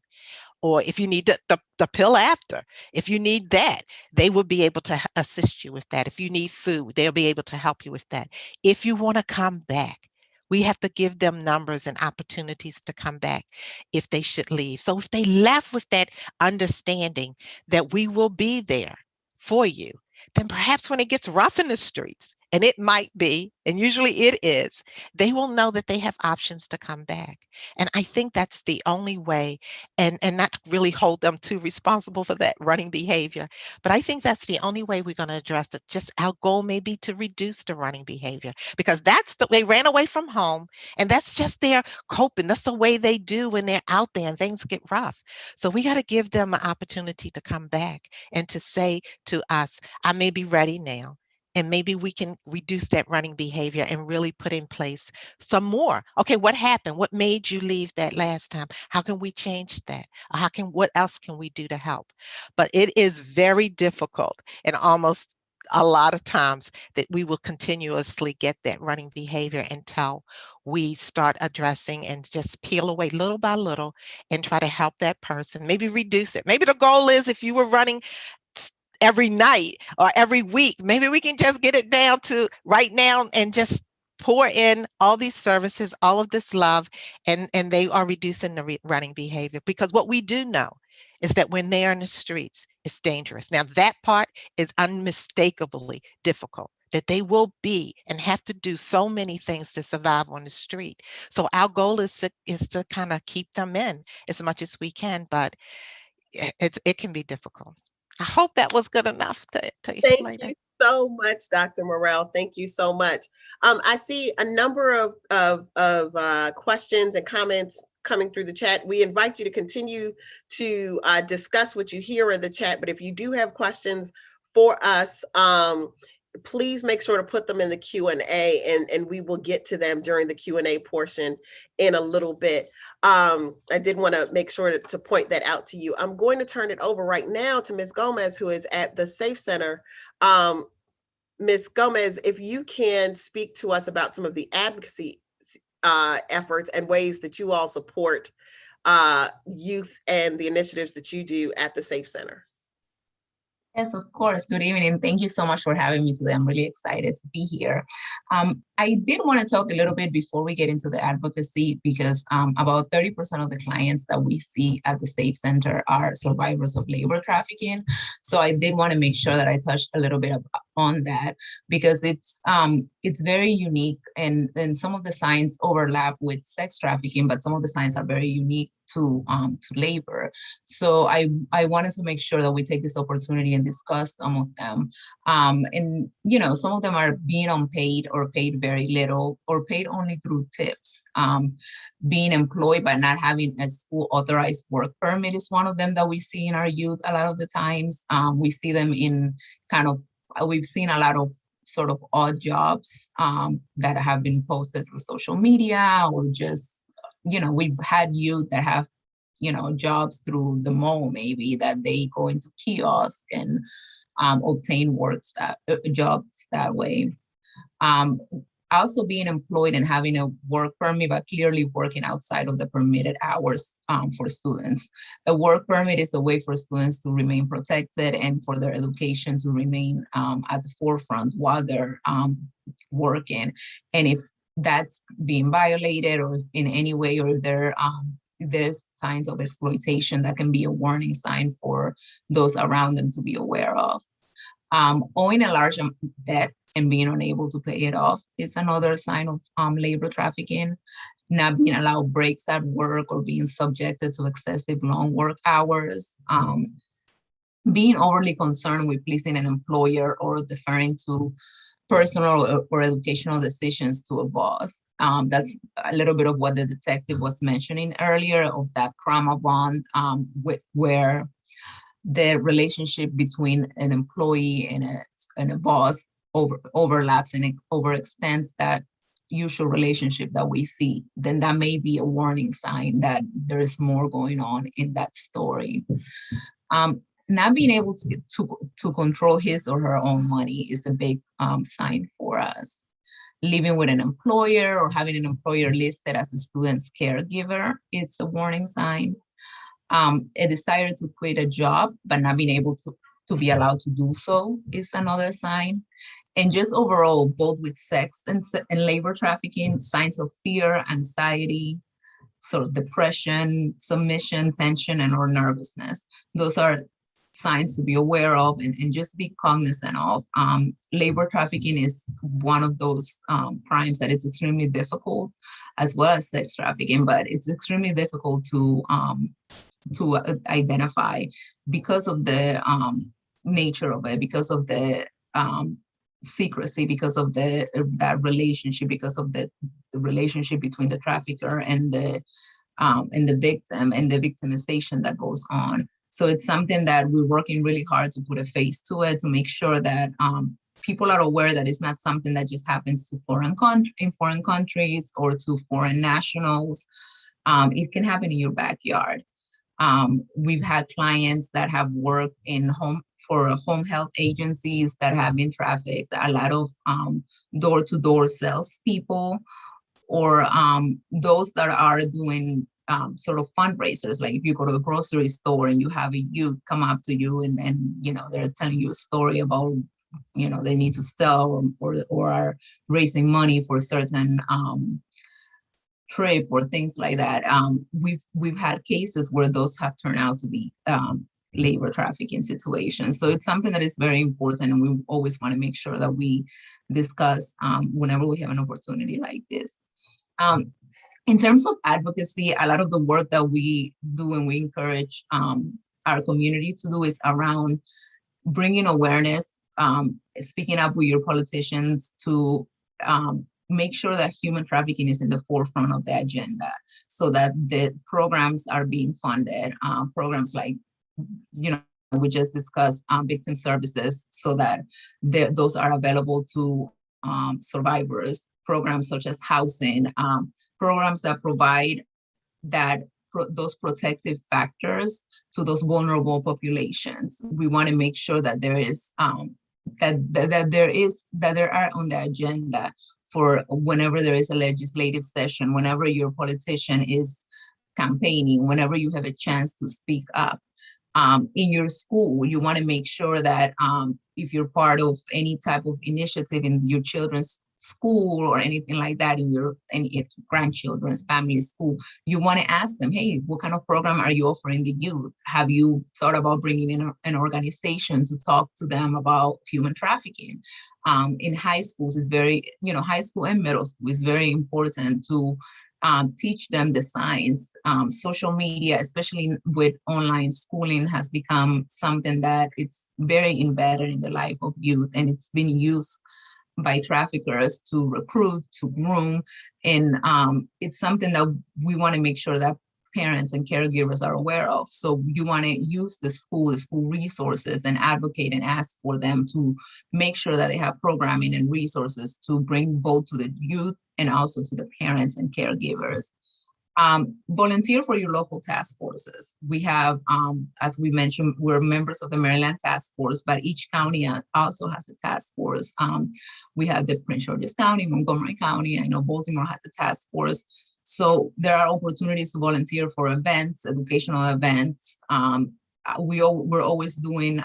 or if you need the pill after, if you need that, they will be able to assist you with that. If you need food, they'll be able to help you with that. If you want to come back, we have to give them numbers and opportunities to come back if they should leave. So if they left with that understanding that we will be there for you, then perhaps when it gets rough in the streets, and it might be, and usually it is, they will know that they have options to come back. And I think that's the only way, and not really hold them too responsible for that running behavior. But I think that's the only way we're going to address it. Just our goal may be to reduce the running behavior, because they ran away from home, and that's just their coping. That's the way they do when they're out there and things get rough. So we got to give them an opportunity to come back and to say to us, I may be ready now. And maybe we can reduce that running behavior and really put in place some more. Okay, what happened? What made you leave that last time? How can we change that? What else can we do to help? But it is very difficult, and almost a lot of times that we will continuously get that running behavior until we start addressing and just peel away little by little and try to help that person, maybe reduce it. Maybe the goal is, if you were running every night or every week, maybe we can just get it down to right now and just pour in all these services, all of this love, and they are reducing the running behavior. Because what we do know is that when they are in the streets, it's dangerous. Now, that part is unmistakably difficult, that they will be and have to do so many things to survive on the street. So our goal is to kind of keep them in as much as we can, but it can be difficult. I hope that was good enough to Thank explain you it. so much, Dr. Morrell. Thank you so much. I see a number of questions and comments coming through the chat. We invite you to continue to discuss what you hear in the chat, but if you do have questions for us, please make sure to put them in the Q&A, and we will get to them during the Q&A portion in a little bit. I did want to make sure to point that out to you. I'm going to turn it over right now to Ms. Gomez, who is at the Safe Center. Ms. Gomez, if you can speak to us about some of the advocacy efforts and ways that you all support youth and the initiatives that you do at the Safe Center. Yes, of course. Good evening. Thank you so much for having me today. I'm really excited to be here. I did want to talk a little bit before we get into the advocacy, because about 30% of the clients that we see at the Safe Center are survivors of labor trafficking. So I did want to make sure that I touched a little bit on that, because it's very unique, and some of the signs overlap with sex trafficking, but some of the signs are very unique to labor. So I wanted to make sure that we take this opportunity and discuss some of them. And some of them are being unpaid or paid very little or paid only through tips. Being employed but not having a school authorized work permit is one of them that we see in our youth a lot of the times. We see them in we've seen a lot of sort of odd jobs that have been posted through social media, or just we've had youth that have, jobs through the mall, maybe, that they go into kiosk and obtain jobs that way. Also being employed and having a work permit, but clearly working outside of the permitted hours for students. A work permit is a way for students to remain protected and for their education to remain at the forefront while they're working. And if that's being violated, or in any way, or if there's signs of exploitation, that can be a warning sign for those around them to be aware of. Owing a large debt and being unable to pay it off is another sign of labor trafficking. Not being allowed breaks at work, or being subjected to excessive long work hours. Being overly concerned with pleasing an employer, or deferring to personal or educational decisions to a boss. That's a little bit of what the detective was mentioning earlier, of that trauma bond, where the relationship between an employee and a boss overlaps and it overextends that usual relationship that we see. Then that may be a warning sign that there is more going on in that story. Not being able to control his or her own money is a big sign for us. Living with an employer, or having an employer listed as a student's caregiver, it's a warning sign. A desire to quit a job, but not being able to be allowed to do so is another sign. And just overall, both with sex and labor trafficking, signs of fear, anxiety, sort of depression, submission, tension, or nervousness. Those are signs to be aware of and just be cognizant of. Labor trafficking is one of those crimes that it's extremely difficult, as well as sex trafficking, but it's extremely difficult to identify because of the nature of it, because of the secrecy, because of that relationship, because of the relationship between the trafficker and the victim, and the victimization that goes on. So it's something that we're working really hard to put a face to it, to make sure that people are aware that it's not something that just happens to in foreign countries or to foreign nationals. It can happen in your backyard. We've had clients that have worked for home health agencies that have been trafficked, a lot of door-to-door salespeople, or those that are doing sort of fundraisers. Like if you go to a grocery store and you have a youth come up to you and they're telling you a story about they need to sell or are raising money for certain trip or things like that. We've had cases where those have turned out to be labor trafficking situations. So it's something that is very important, and we always want to make sure that we discuss whenever we have an opportunity like this. In terms of advocacy, a lot of the work that we do and we encourage our community to do is around bringing awareness, speaking up with your politicians to make sure that human trafficking is in the forefront of the agenda, so that the programs are being funded, programs like, we just discussed victim services, so that those are available to survivors, programs such as housing, programs that provide those protective factors to those vulnerable populations. We want to make sure that there is that there are on the agenda for whenever there is a legislative session, whenever your politician is campaigning, whenever you have a chance to speak up. In your school, you want to make sure that if you're part of any type of initiative in your children's school or anything like that, in your grandchildren's family school, you want to ask them, hey, what kind of program are you offering the youth? Have you thought about bringing in an organization to talk to them about human trafficking? In high schools, it's very, high school and middle school is very important to teach them the science. Social media, especially with online schooling, has become something that it's very embedded in the life of youth, and it's been used by traffickers to recruit, to groom. And it's something that we want to make sure that parents and caregivers are aware of. So you want to use the school resources and advocate and ask for them to make sure that they have programming and resources to bring both to the youth and also to the parents and caregivers. Volunteer for your local task forces. We have, as we mentioned, we're members of the Maryland Task Force, but each county also has a task force. We have the Prince George's County, Montgomery County. I know Baltimore has a task force. So there are opportunities to volunteer for events, educational events. We're always doing,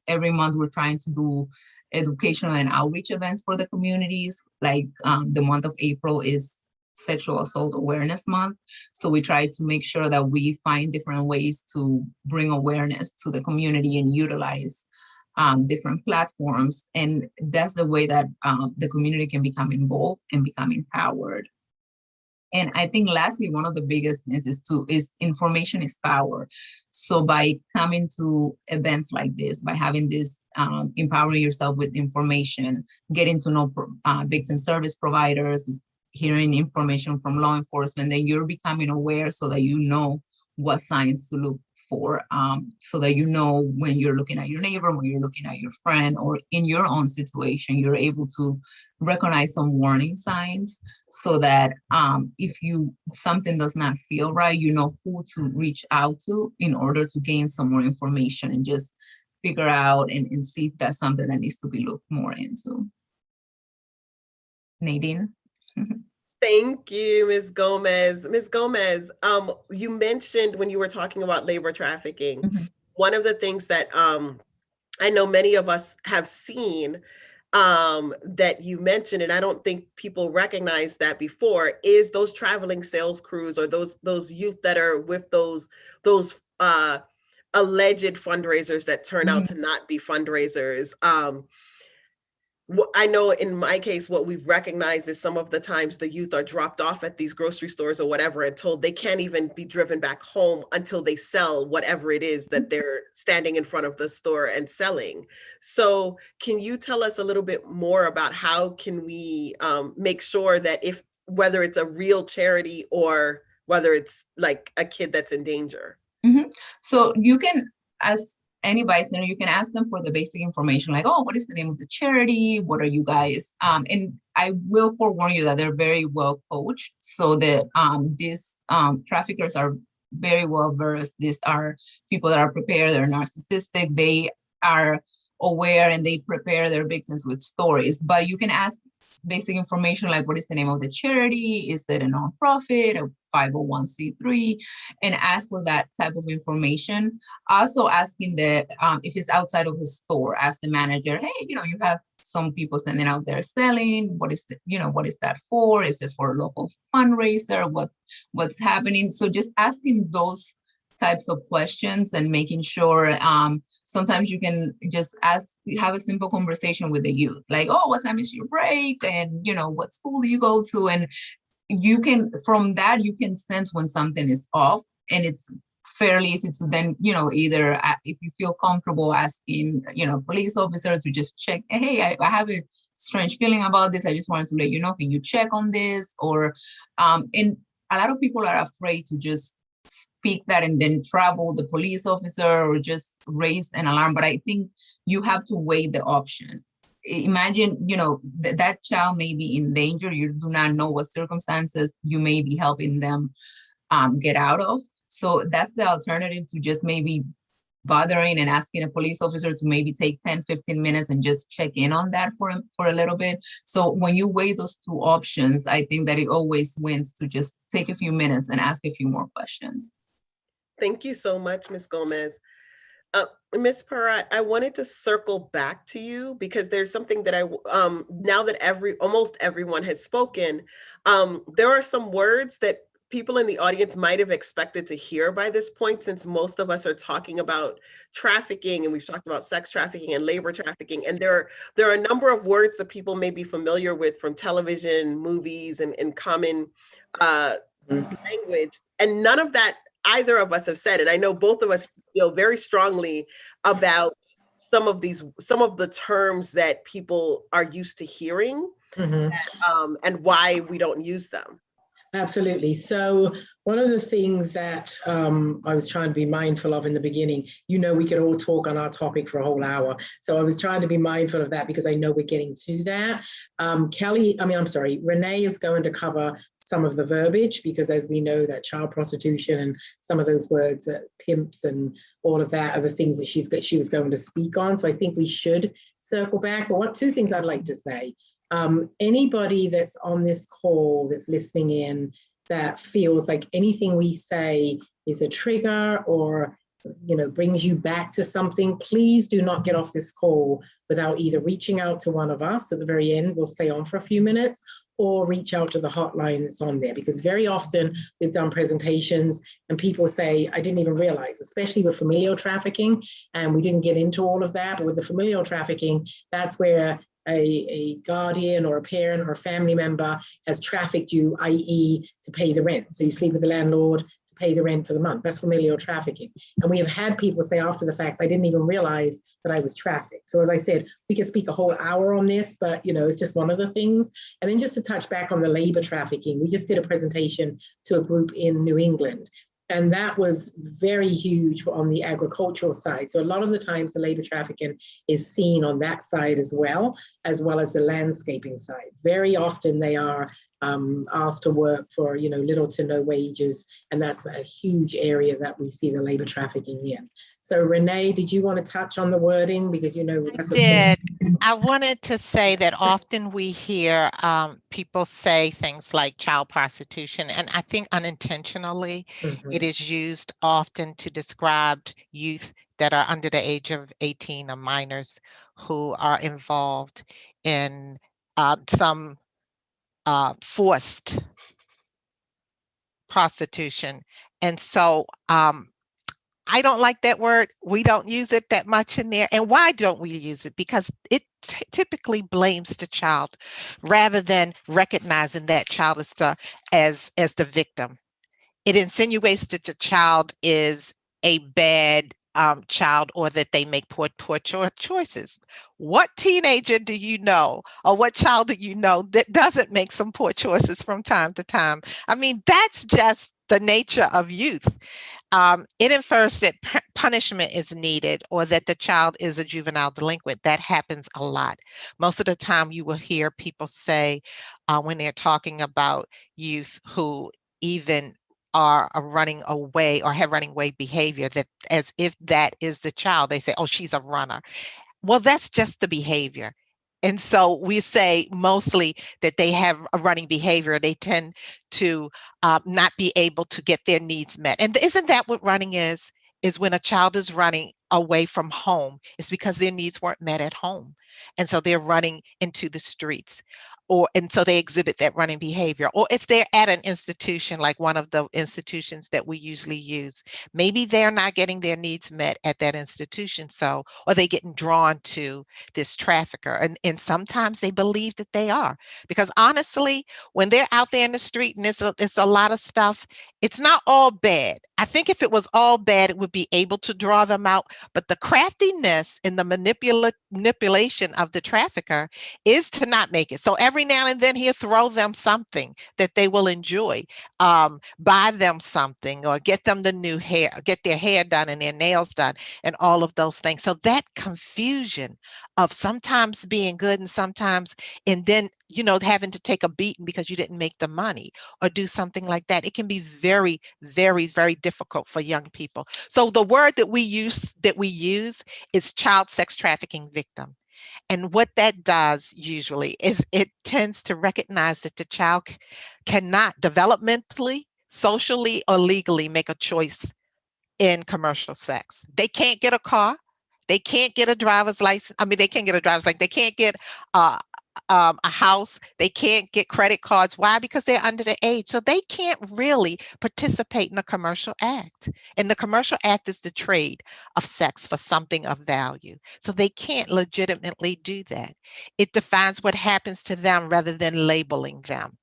every month we're trying to do educational and outreach events for the communities. Like the month of April is Sexual Assault Awareness Month. So we try to make sure that we find different ways to bring awareness to the community and utilize different platforms. And that's the way that the community can become involved and become empowered. And I think lastly, one of the biggest things is information is power. So by coming to events like this, by having this, empowering yourself with information, getting to know victim service providers, hearing information from law enforcement, then you're becoming aware so that you know what signs to look for, so that you know when you're looking at your neighbor, when you're looking at your friend, or in your own situation, you're able to recognize some warning signs, so that if something does not feel right, you know who to reach out to in order to gain some more information and just figure out and see if that's something that needs to be looked more into. Nadine? Thank you, Ms. Gomez. Ms. Gomez, you mentioned when you were talking about labor trafficking, one of the things that I know many of us have seen that you mentioned, and I don't think people recognize that before, is those traveling sales crews, or those youth that are with those alleged fundraisers that turn out to not be fundraisers. I know in my case, what we've recognized is some of the times the youth are dropped off at these grocery stores or whatever and told they can't even be driven back home until they sell whatever it is that they're standing in front of the store and selling. So can you tell us a little bit more about how can we make sure that whether it's a real charity or whether it's like a kid that's in danger? So you can, as any bystander, you can ask them for the basic information, like, oh, what is the name of the charity? What are you guys? And I will forewarn you that they're very well coached, so that these traffickers are very well versed. These are people that are prepared, they're narcissistic, they are aware, and they prepare their victims with stories. But you can ask basic information like, what is the name of the charity? Is it a nonprofit, a 501c3? And ask for that type of information. Also asking if it's outside of the store, ask the manager, hey, you have some people sending out there selling. What is the, what is that for? Is it for a local fundraiser? What's happening? So just asking those types of questions and making sure sometimes you can just have a simple conversation with the youth, like, oh, what time is your break? And what school do you go to? And from that you can sense when something is off, and it's fairly easy to then, either if you feel comfortable asking, police officer to just check, hey, I have a strange feeling about this. I just wanted to let you know, can you check on this? Or, and a lot of people are afraid to just speak that and then trouble the police officer or just raise an alarm. But I think you have to weigh the option. Imagine, that child may be in danger. You do not know what circumstances you may be helping them get out of. So that's the alternative to just maybe bothering and asking a police officer to maybe take 10, 15 minutes and just check in on that for a little bit. So when you weigh those two options, I think that it always wins to just take a few minutes and ask a few more questions. Thank you so much, Ms. Gomez. Ms. Peratt, I wanted to circle back to you because there's something that now that almost everyone has spoken, there are some words that people in the audience might have expected to hear by this point, since most of us are talking about trafficking, and we've talked about sex trafficking and labor trafficking. And there are a number of words that people may be familiar with from television, movies, and common language. And none of that either of us have said. And I know both of us feel very strongly about some of the terms that people are used to hearing, and why we don't use them. Absolutely. So one of the things that I was trying to be mindful of in the beginning, we could all talk on our topic for a whole hour. So I was trying to be mindful of that because I know we're getting to that. Renee is going to cover some of the verbiage, because as we know that child prostitution and some of those words, that pimps and all of that, are the things that she was going to speak on. So I think we should circle back. But two things I'd like to say. Anybody that's on this call that's listening in that feels like anything we say is a trigger or brings you back to something, please do not get off this call without either reaching out to one of us at the very end. We'll stay on for a few minutes, or reach out to the hotline that's on there, because very often we've done presentations and people say, I didn't even realize, especially with familial trafficking, and we didn't get into all of that, but with the familial trafficking, that's where a guardian or a parent or a family member has trafficked you, i.e. to pay the rent. So you sleep with the landlord to pay the rent for the month. That's familial trafficking. And we have had people say after the fact, I didn't even realize that I was trafficked. So as I said, we could speak a whole hour on this, but it's just one of the things. And then just to touch back on the labor trafficking, we just did a presentation to a group in New England. And that was very huge on the agricultural side. So a lot of the times the labor trafficking is seen on that side as well as the landscaping side. Very often they are asked to work for little to no wages, and that's a huge area that we see the labor trafficking in. So Renee, did you want to touch on the wording, because that's I did. I wanted to say that often we hear people say things like child prostitution, and I think unintentionally it is used often to describe youth that are under the age of 18 or minors who are involved in some forced prostitution. And so I don't like that word. We don't use it that much in there. And why don't we use it? Because it typically blames the child rather than recognizing that child as the victim. It insinuates that the child is a bad child, or that they make poor choices. What teenager do you know, or what child do you know that doesn't make some poor choices from time to time? I mean, that's just the nature of youth. It infers that punishment is needed, or that the child is a juvenile delinquent. That happens a lot. Most of the time you will hear people say when they're talking about youth who even are running away or have running away behavior, that as if that is the child, they say, oh, she's a runner. Well, that's just the behavior. And so we say mostly that they have a running behavior. They tend to not be able to get their needs met. And isn't that what running is when a child is running away from home, it's because their needs weren't met at home. And so they're running into the streets. And so they exhibit that running behavior. Or if they're at an institution, like one of the institutions that we usually use, maybe they're not getting their needs met at that institution. So, or they getting drawn to this trafficker. And sometimes they believe that they are. Because honestly, when they're out there in the street and it's a lot of stuff, it's not all bad. I think if it was all bad, it would be able to draw them out. But the craftiness and the manipulation of the trafficker is to not make it. So every now and then he'll throw them something that they will enjoy, buy them something, or get them the new hair, get their hair done and their nails done, and all of those things. So that confusion of sometimes being good and sometimes, and then, you know, having to take a beating because you didn't make the money or do something like that, it can be very, very, very difficult for young people. So the word that we use is child sex trafficking victim. And what that does usually is it tends to recognize that the child cannot developmentally, socially, or legally make a choice in commercial sex. They can't get a car. They can't get a driver's license. I mean, they can't get a driver's license. They can't get a house. They can't get credit cards. Why? Because they're under the age. So they can't really participate in a commercial act. And the commercial act is the trade of sex for something of value. So they can't legitimately do that. It defines what happens to them rather than labeling them.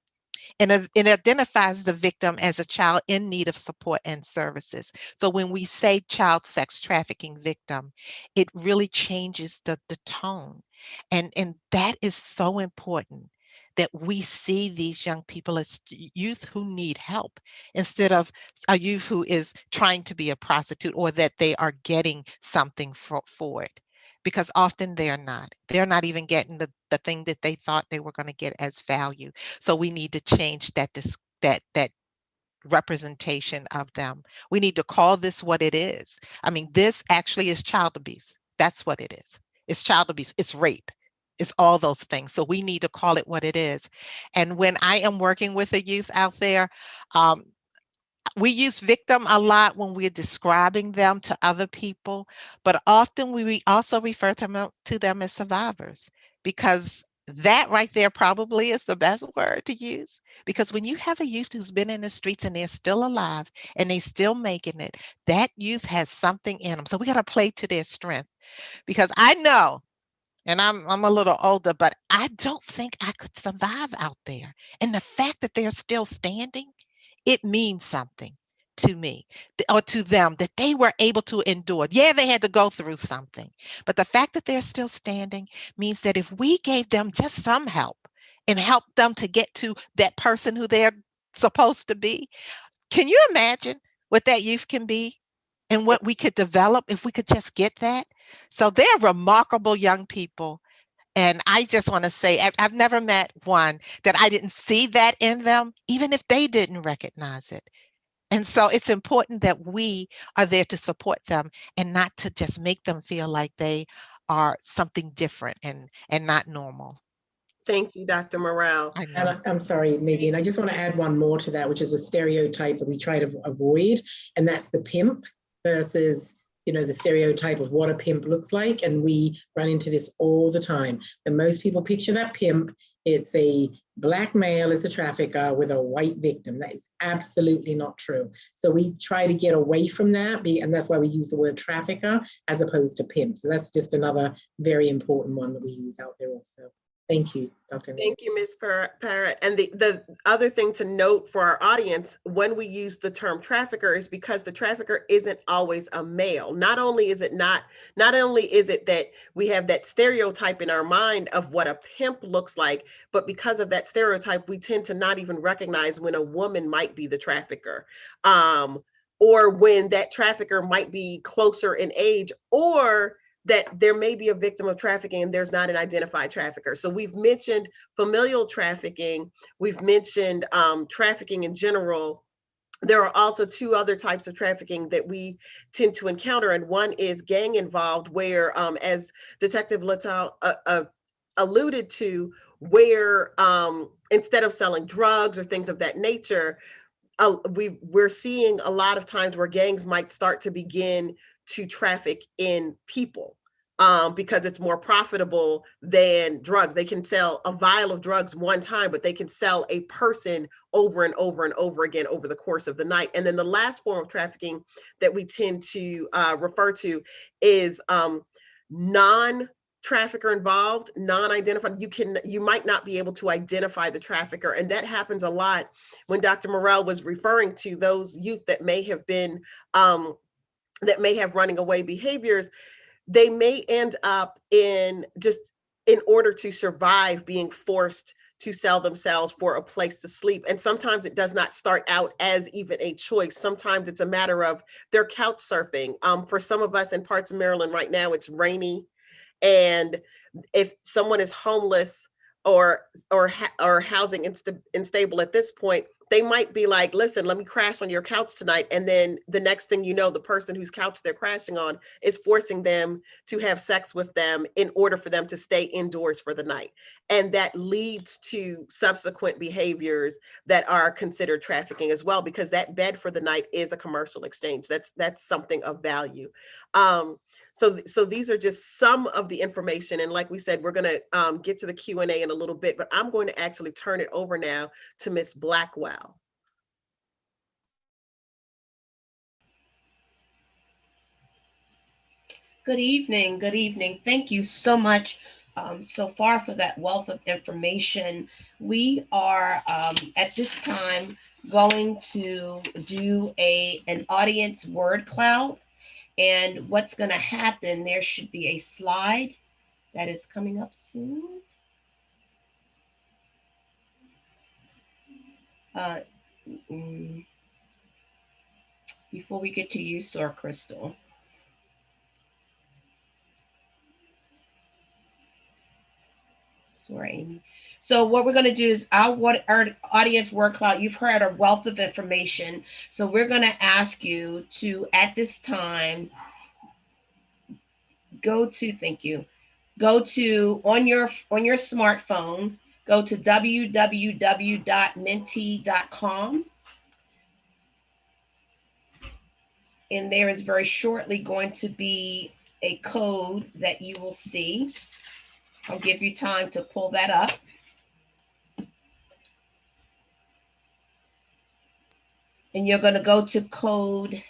And it identifies the victim as a child in need of support and services. So when we say child sex trafficking victim, it really changes the tone. And that is so important, that we see these young people as youth who need help instead of a youth who is trying to be a prostitute, or that they are getting something for it. Because often they're not. They're not even getting the thing that they thought they were going to get as value. So we need to change that representation of them. We need to call this what it is. I mean, this actually is child abuse. That's what it is. It's child abuse. It's rape. It's all those things. So we need to call it what it is. And when I am working with a youth out there, we use victim a lot when we're describing them to other people, but often we also refer to them as survivors, because that right there probably is the best word to use. Because when you have a youth who's been in the streets and they're still alive and they're still making it, that youth has something in them. So we got to play to their strength, because I know, and I'm a little older, but I don't think I could survive out there. And the fact that they're still standing, it means something to me or to them, that they were able to endure. Yeah, they had to go through something, but the fact that they're still standing means that if we gave them just some help and helped them to get to that person who they're supposed to be, can you imagine what that youth can be and what we could develop if we could just get that? So they're remarkable young people. And I just want to say, I've never met one that I didn't see that in them, even if they didn't recognize it. And so it's important that we are there to support them and not to just make them feel like they are something different and not normal. Thank you, Dr. Morrell. I And know. I'm sorry, Nadine, I just want to add one more to that, which is a stereotype that we try to avoid, and that's the pimp versus, you know, the stereotype of what a pimp looks like. And we run into this all the time. And most people picture that pimp, it's a black male as a trafficker with a white victim. That is absolutely not true. So we try to get away from that, and that's why we use the word trafficker as opposed to pimp. So that's just another very important one that we use out there also. Thank you, Dr. Thank you, Ms. Parrott. And the other thing to note for our audience, when we use the term trafficker, is because the trafficker isn't always a male. Not only is it that we have that stereotype in our mind of what a pimp looks like, but because of that stereotype, we tend to not even recognize when a woman might be the trafficker, or when that trafficker might be closer in age, or that there may be a victim of trafficking and there's not an identified trafficker. So we've mentioned familial trafficking, we've mentioned trafficking in general. There are also two other types of trafficking that we tend to encounter, and one is gang involved, where as Detective Littell alluded to, where instead of selling drugs or things of that nature, we're seeing a lot of times where gangs might start to begin to traffic in people. Because it's more profitable than drugs. They can sell a vial of drugs one time, but they can sell a person over and over and over again over the course of the night. And then the last form of trafficking that we tend to refer to is non-trafficker involved, non-identified. You might not be able to identify the trafficker, and that happens a lot when Dr. Morell was referring to those youth that may have been that may have running away behaviors. They may end up in order to survive, being forced to sell themselves for a place to sleep. And sometimes it does not start out as even a choice. Sometimes it's a matter of they're couch surfing. For some of us in parts of Maryland right now, it's rainy. And if someone is homeless or housing unstable at this point, they might be like, listen, let me crash on your couch tonight. And then the next thing you know, the person whose couch they're crashing on is forcing them to have sex with them in order for them to stay indoors for the night. And that leads to subsequent behaviors that are considered trafficking as well, because that bed for the night is a commercial exchange. That's something of value. So these are just some of the information. And like we said, we're going to get to the Q&A in a little bit, but I'm going to actually turn it over now to Ms. Blackwell. Good evening. Good evening. Thank you so much so far for that wealth of information. We are at this time going to do an audience word cloud. And what's going to happen, there should be a slide that is coming up soon. Before we get to you, Sir Crystal. Sorry, Amy. So what we're going to do is our audience word cloud. You've heard a wealth of information. So we're going to ask you to, at this time, thank you. Go to, on your smartphone, go to www.menti.com. And there is very shortly going to be a code that you will see. I'll give you time to pull that up. And you're going to go to code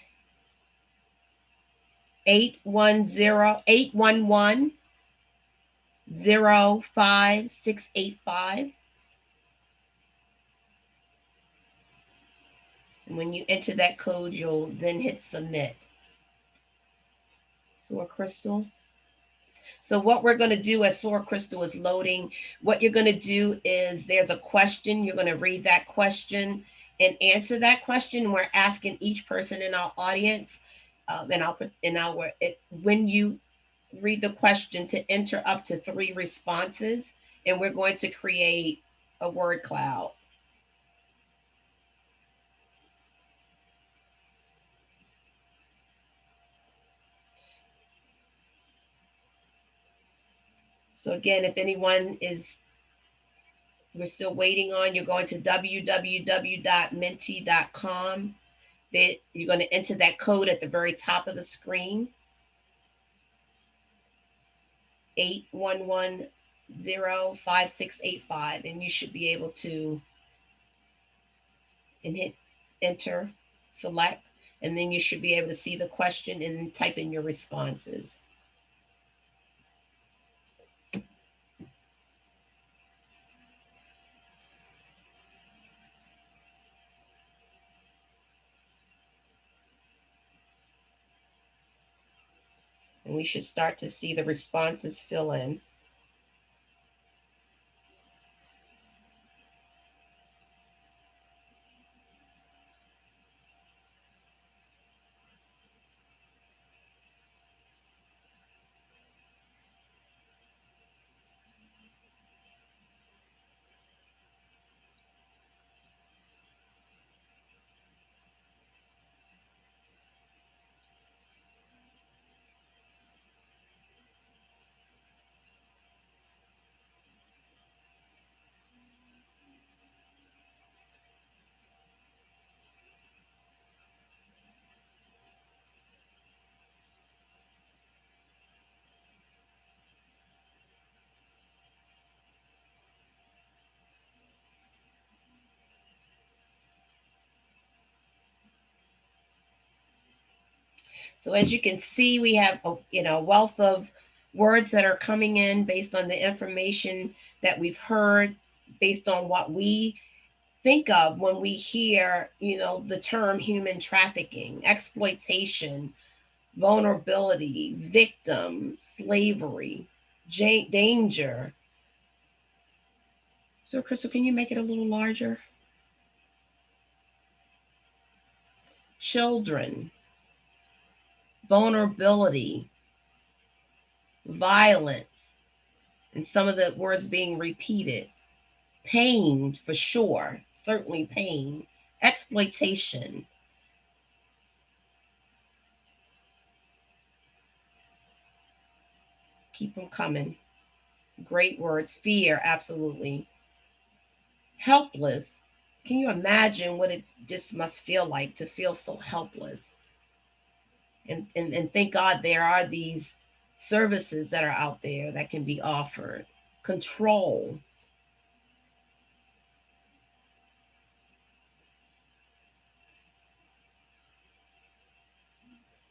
811-05685. And when you enter that code, you'll then hit submit. Sora Crystal. So what we're going to do as Sora Crystal is loading, what you're going to do is there's a question. You're going to read that question and answer that question. We're asking each person in our audience, when you read the question, to enter up to 3 responses, and we're going to create a word cloud. So again, if anyone we're still waiting on, you're going to www.menti.com. You're going to enter that code at the very top of the screen, 811-05685, and you should be able to hit enter, select, and then you should be able to see the question and type in your responses. And we should start to see the responses fill in. So as you can see, we have a wealth of words that are coming in based on the information that we've heard, based on what we think of when we hear, the term human trafficking, exploitation, vulnerability, victim, slavery, danger. So Crystal, can you make it a little larger? Children, vulnerability, violence, and some of the words being repeated. Pain, for sure, certainly pain, exploitation. Keep them coming. Great words. Fear, absolutely. Helpless. Can you imagine what it just must feel like to feel so helpless? And thank God there are these services that are out there that can be offered. Control.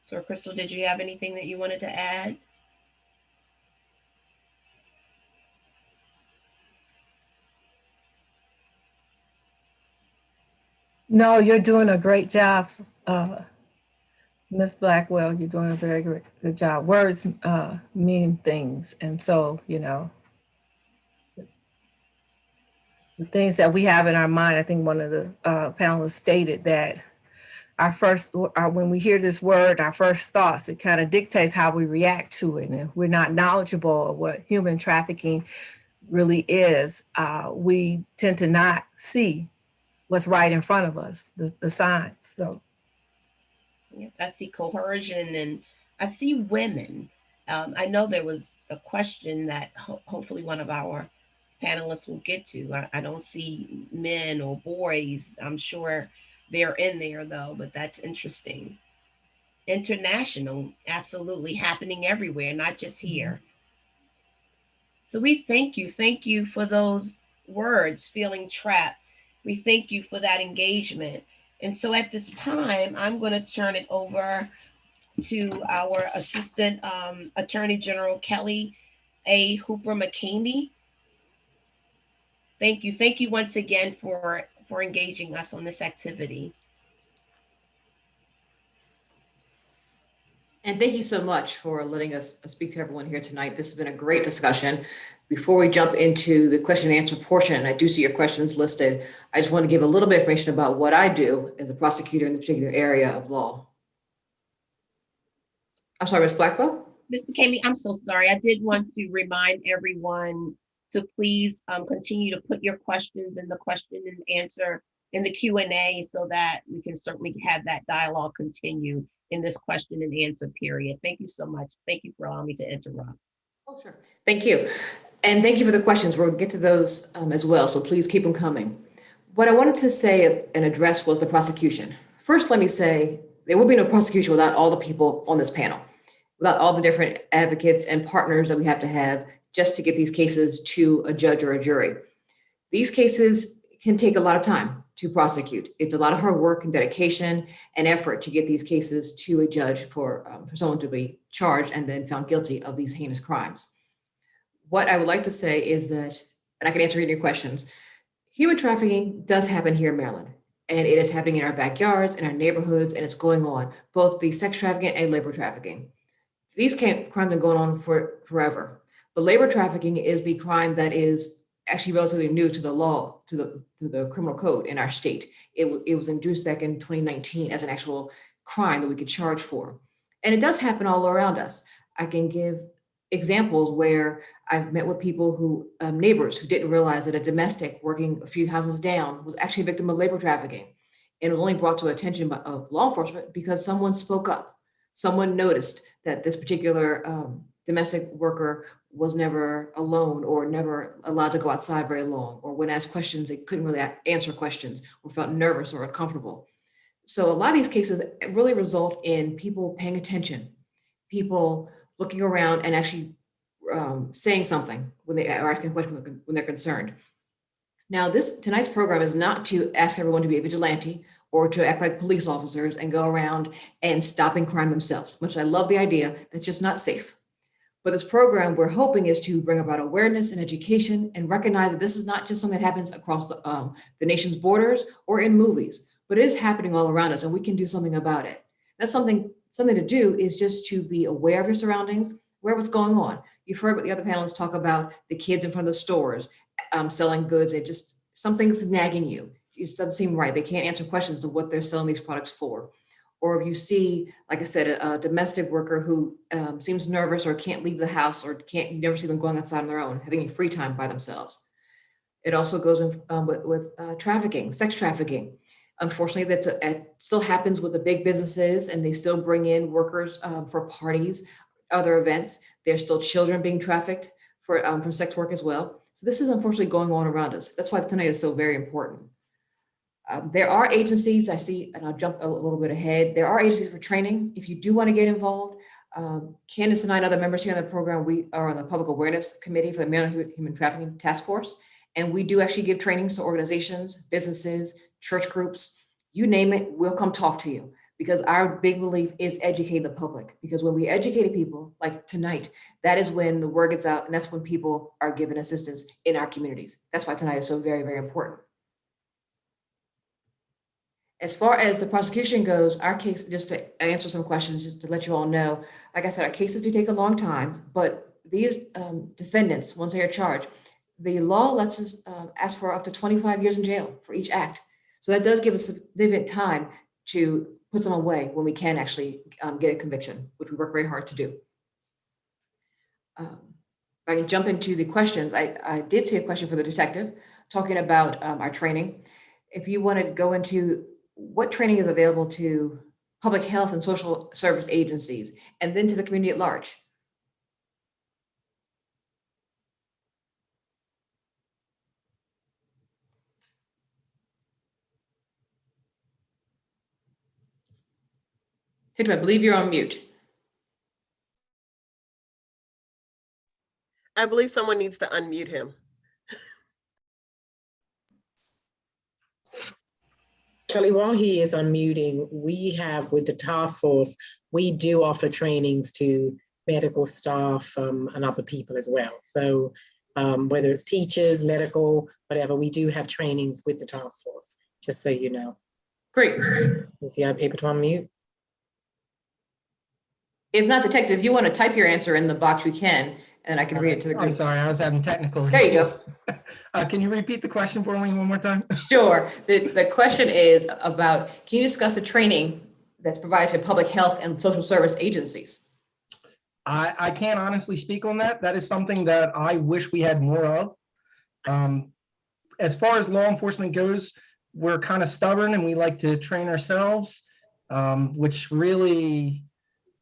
So Crystal, did you have anything that you wanted to add? No, you're doing a great job, Miss Blackwell. You're doing a very good job. Words mean things. And so, the things that we have in our mind, I think one of the panelists stated that when we hear this word, our first thoughts, it kind of dictates how we react to it. And if we're not knowledgeable of what human trafficking really is, we tend to not see what's right in front of us, the signs. So I see coercion and I see women. I know there was a question that hopefully one of our panelists will get to. I don't see men or boys. I'm sure they're in there though, but that's interesting. International, absolutely happening everywhere, not just here. So we thank you. Thank you for those words, feeling trapped. We thank you for that engagement. And so at this time, I'm going to turn it over to our Assistant Attorney General, Kelly A. Hooper McCamey. Thank you. Thank you once again for engaging us on this activity. And thank you so much for letting us speak to everyone here tonight. This has been a great discussion. Before we jump into the question and answer portion, and I do see your questions listed, I just want to give a little bit of information about what I do as a prosecutor in the particular area of law. I'm sorry, Ms. Blackwell? Ms. McCamey, I'm so sorry. I did want to remind everyone to please continue to put your questions in the question and answer in the Q&A so that we can certainly have that dialogue continue in this question and answer period. Thank you so much. Thank you for allowing me to interrupt. Oh, sure. Thank you. And thank you for the questions. We'll get to those as well, so please keep them coming. What I wanted to say and address was the prosecution. First, let me say there will be no prosecution without all the people on this panel, without all the different advocates and partners that we have to have just to get these cases to a judge or a jury. These cases can take a lot of time to prosecute. It's a lot of hard work and dedication and effort to get these cases to a judge for someone to be charged and then found guilty of these heinous crimes. What I would like to say is that, and I can answer any of your questions, human trafficking does happen here in Maryland, and it is happening in our backyards, in our neighborhoods, and it's going on, both the sex trafficking and labor trafficking. These crimes have been going on for forever, but labor trafficking is the crime that is actually relatively new to the law, to the criminal code in our state. It was introduced back in 2019 as an actual crime that we could charge for. And it does happen all around us. I can give examples where I've met with people who, neighbors who didn't realize that a domestic working a few houses down was actually a victim of labor trafficking. And it was only brought to attention of law enforcement because someone spoke up. Someone noticed that this particular domestic worker was never alone or never allowed to go outside very long, or when asked questions, they couldn't really answer questions or felt nervous or uncomfortable. So a lot of these cases really result in people paying attention, people looking around and actually saying something when they are asking questions when they're concerned. Now, tonight's program is not to ask everyone to be a vigilante or to act like police officers and go around and stopping crime themselves, which I love the idea. That's just not safe. But this program, we're hoping, is to bring about awareness and education and recognize that this is not just something that happens across the nation's borders or in movies, but it is happening all around us and we can do something about it. That's something to do is just to be aware of your surroundings, aware of what's going on. You've heard what the other panelists talk about, the kids in front of the stores selling goods. It just, something's nagging you. It just doesn't seem right. They can't answer questions to what they're selling these products for. Or if you see, like I said, a domestic worker who seems nervous or can't leave the house or you never see them going outside on their own, having free time by themselves. It also goes in with trafficking, sex trafficking. Unfortunately, it still happens with the big businesses and they still bring in workers for parties, other events. There's still children being trafficked for sex work as well. So this is unfortunately going on around us. That's why tonight is so very important. There are agencies I see, and I'll jump a little bit ahead. There are agencies for training. If you do want to get involved, Candace and I and other members here on the program, we are on the Public Awareness Committee for the Maryland Human Trafficking Task Force. And we do actually give trainings to organizations, businesses, church groups, you name it, we'll come talk to you. Because our big belief is educating the public. Because when we educate people, like tonight, that is when the word gets out and that's when people are given assistance in our communities. That's why tonight is so very, very important. As far as the prosecution goes, our case, just to answer some questions, just to let you all know, like I said, our cases do take a long time, but these defendants, once they are charged, the law lets us ask for up to 25 years in jail for each act. So that does give us significant time to put someone away when we can actually get a conviction, which we work very hard to do. If I can jump into the questions, I did see a question for the detective talking about our training. If you want to go into what training is available to public health and social service agencies, and then to the community at large. Tito, I believe you're on mute. I believe someone needs to unmute him. Kelly, while he is unmuting, we have with the task force, we do offer trainings to medical staff and other people as well. So whether it's teachers, medical, whatever, we do have trainings with the task force, just so you know. Great. Is he able to unmute? If not, detective, if you want to type your answer in the box, you can, and I can read it to the group. I'm sorry, I was having technical There you issues. go. Can you repeat the question for me one more time? Sure. The question is about, can you discuss the training that's provided to public health and social service agencies? I can't honestly speak on that. That is something that I wish we had more of. As far as law enforcement goes, we're kind of stubborn and we like to train ourselves, which really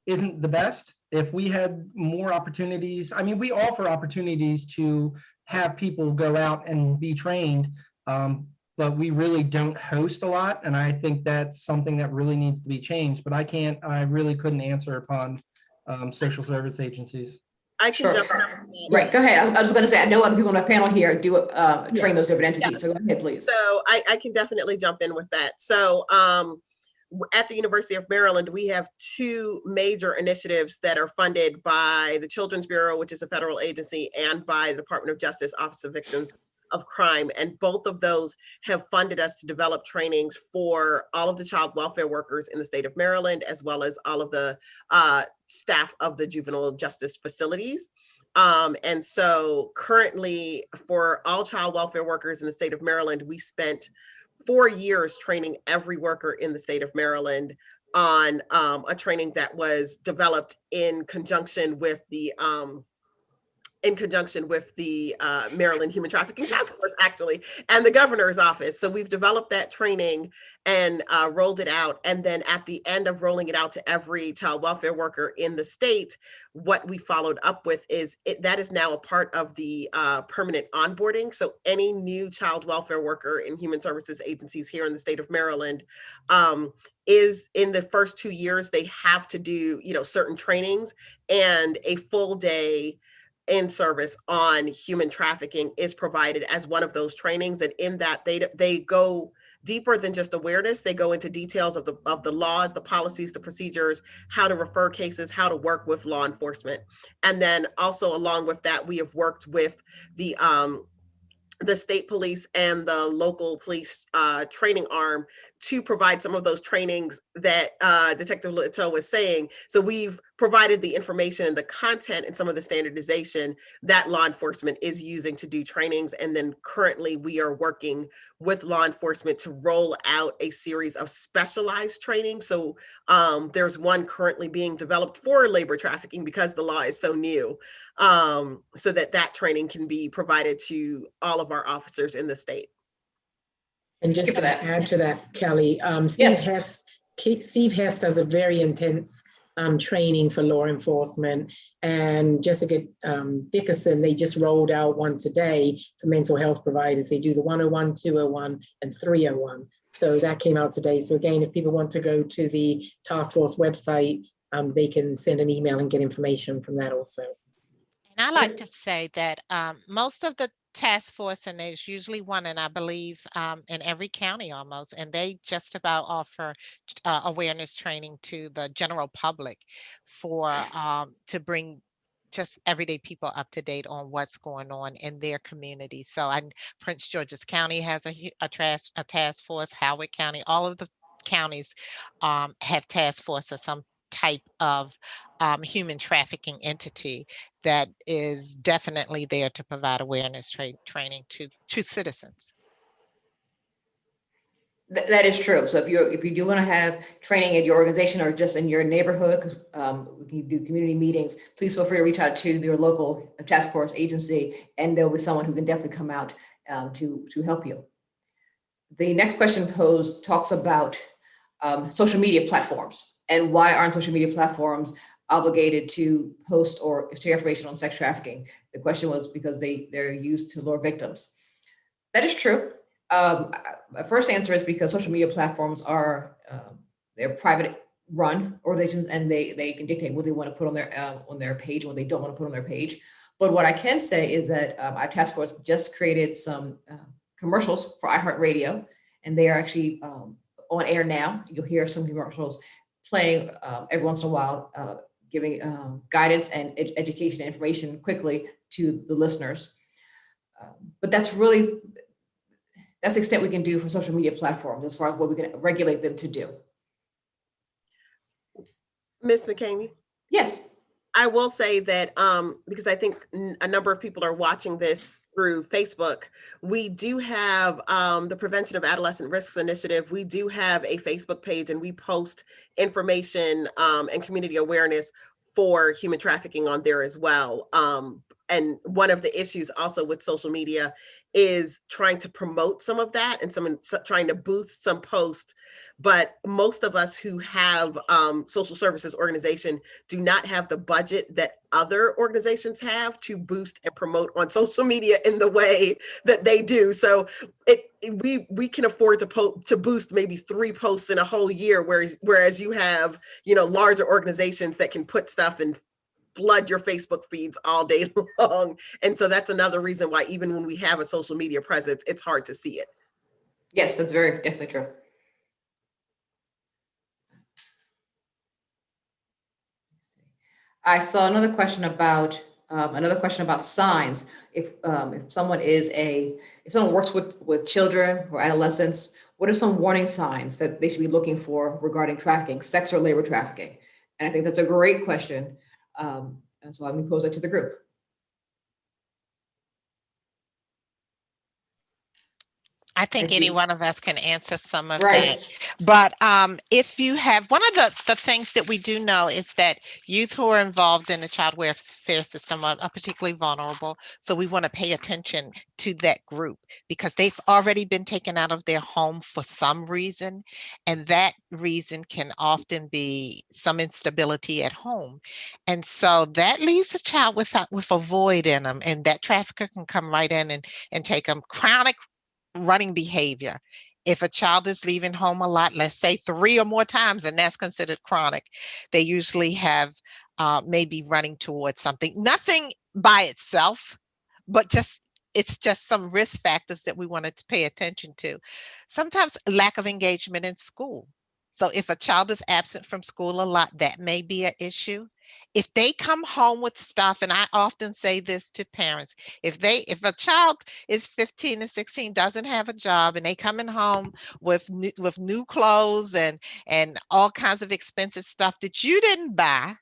isn't the best. If we had more opportunities, I mean, we offer opportunities to have people go out and be trained, but we really don't host a lot. And I think that's something that really needs to be changed, but I really couldn't answer upon social service agencies. I can Sure. jump in. Right, go ahead. I was going to say, I know other people on the panel here do train those different entities, so go ahead, please. So I can definitely jump in with that. So at the University of Maryland, we have two major initiatives that are funded by the Children's Bureau, which is a federal agency, and by the Department of Justice Office of Victims of Crime. And both of those have funded us to develop trainings for all of the child welfare workers in the state of Maryland, as well as all of the staff of the juvenile justice facilities. And so currently for all child welfare workers in the state of Maryland, we spent 4 years training every worker in the state of Maryland on a training that was developed in conjunction with the Maryland Human Trafficking Task Force, actually, and the governor's office. So we've developed that training and rolled it out. And then at the end of rolling it out to every child welfare worker in the state, what we followed up with is that is now a part of the permanent onboarding. So any new child welfare worker in human services agencies here in the state of Maryland is in the first 2 years, they have to do, certain trainings, and a full day in service on human trafficking is provided as one of those trainings. And in that they go deeper than just awareness. They go into details of the laws, the policies, the procedures, how to refer cases, how to work with law enforcement. And then also along with that, we have worked with the state police and the local police training arm to provide some of those trainings that Detective Little was saying. So we've provided the information, the content, and some of the standardization that law enforcement is using to do trainings. And then currently we are working with law enforcement to roll out a series of specialized training. So there's one currently being developed for labor trafficking because the law is so new, so that training can be provided to all of our officers in the state. And just for to that. add to that, Kelly, Yes. Steve Hess does a very intense training for law enforcement, and Jessica Dickerson, they just rolled out one today for mental health providers. They do the 101, 201, and 301. So that came out today. So again, if people want to go to the task force website, they can send an email and get information from that also. And I like to say that most of the task force, and there's usually one, and I believe in every county almost, and they just about offer awareness training to the general public for to bring just everyday people up to date on what's going on in their community. So Prince George's County has a task force, Howard County, all of the counties have task force or some type of human trafficking entity that is definitely there to provide awareness training to citizens. That is true. So if you do want to have training at your organization or just in your neighborhood, because we can do community meetings, please feel free to reach out to your local task force agency, and there'll be someone who can definitely come out to help you. The next question posed talks about social media platforms and why aren't social media platforms obligated to post or share information on sex trafficking. The question was because they're used to lure victims. That is true. My first answer is because social media platforms are they're private run organizations, and they can dictate what they want to put on their page and what they don't want to put on their page. But what I can say is that our task force just created some commercials for iHeartRadio, and they are actually on air now. You'll hear some commercials playing every once in a while, giving guidance and education and information quickly to the listeners. But that's the extent we can do for social media platforms as far as what we can regulate them to do. Ms. McCamey? Yes. I will say that because I think a number of people are watching this through Facebook, we do have the Prevention of Adolescent Risks Initiative. We do have a Facebook page, and we post information and community awareness for human trafficking on there as well. And one of the issues also with social media is trying to promote some of that and trying to boost some posts. But most of us who have social services organization do not have the budget that other organizations have to boost and promote on social media in the way that they do. So we can afford to boost maybe 3 posts in a whole year, whereas you have, larger organizations that can put stuff and flood your Facebook feeds all day long. And so that's another reason why even when we have a social media presence, it's hard to see it. Yes, that's definitely true. I saw another question about signs. If someone works with children or adolescents, what are some warning signs that they should be looking for regarding trafficking, sex or labor trafficking? And I think that's a great question. And so I'm going to pose that to the group. I think any one of us can answer some of Right. that. But if you have, one of the things that we do know is that youth who are involved in the child welfare system are particularly vulnerable. So we want to pay attention to that group because they've already been taken out of their home for some reason. And that reason can often be some instability at home. And so that leaves a child with a void in them. And that trafficker can come right in and take them. Chronic running behavior. If a child is leaving home a lot, let's say 3 or more times, and that's considered chronic, they usually have maybe running towards something, nothing by itself, but just it's just some risk factors that we wanted to pay attention to. Sometimes lack of engagement in school. So if a child is absent from school a lot, that may be an issue. If they come home with stuff, and I often say this to parents, if a child is 15 and 16, doesn't have a job, and they coming home with new clothes and all kinds of expensive stuff that you didn't buy,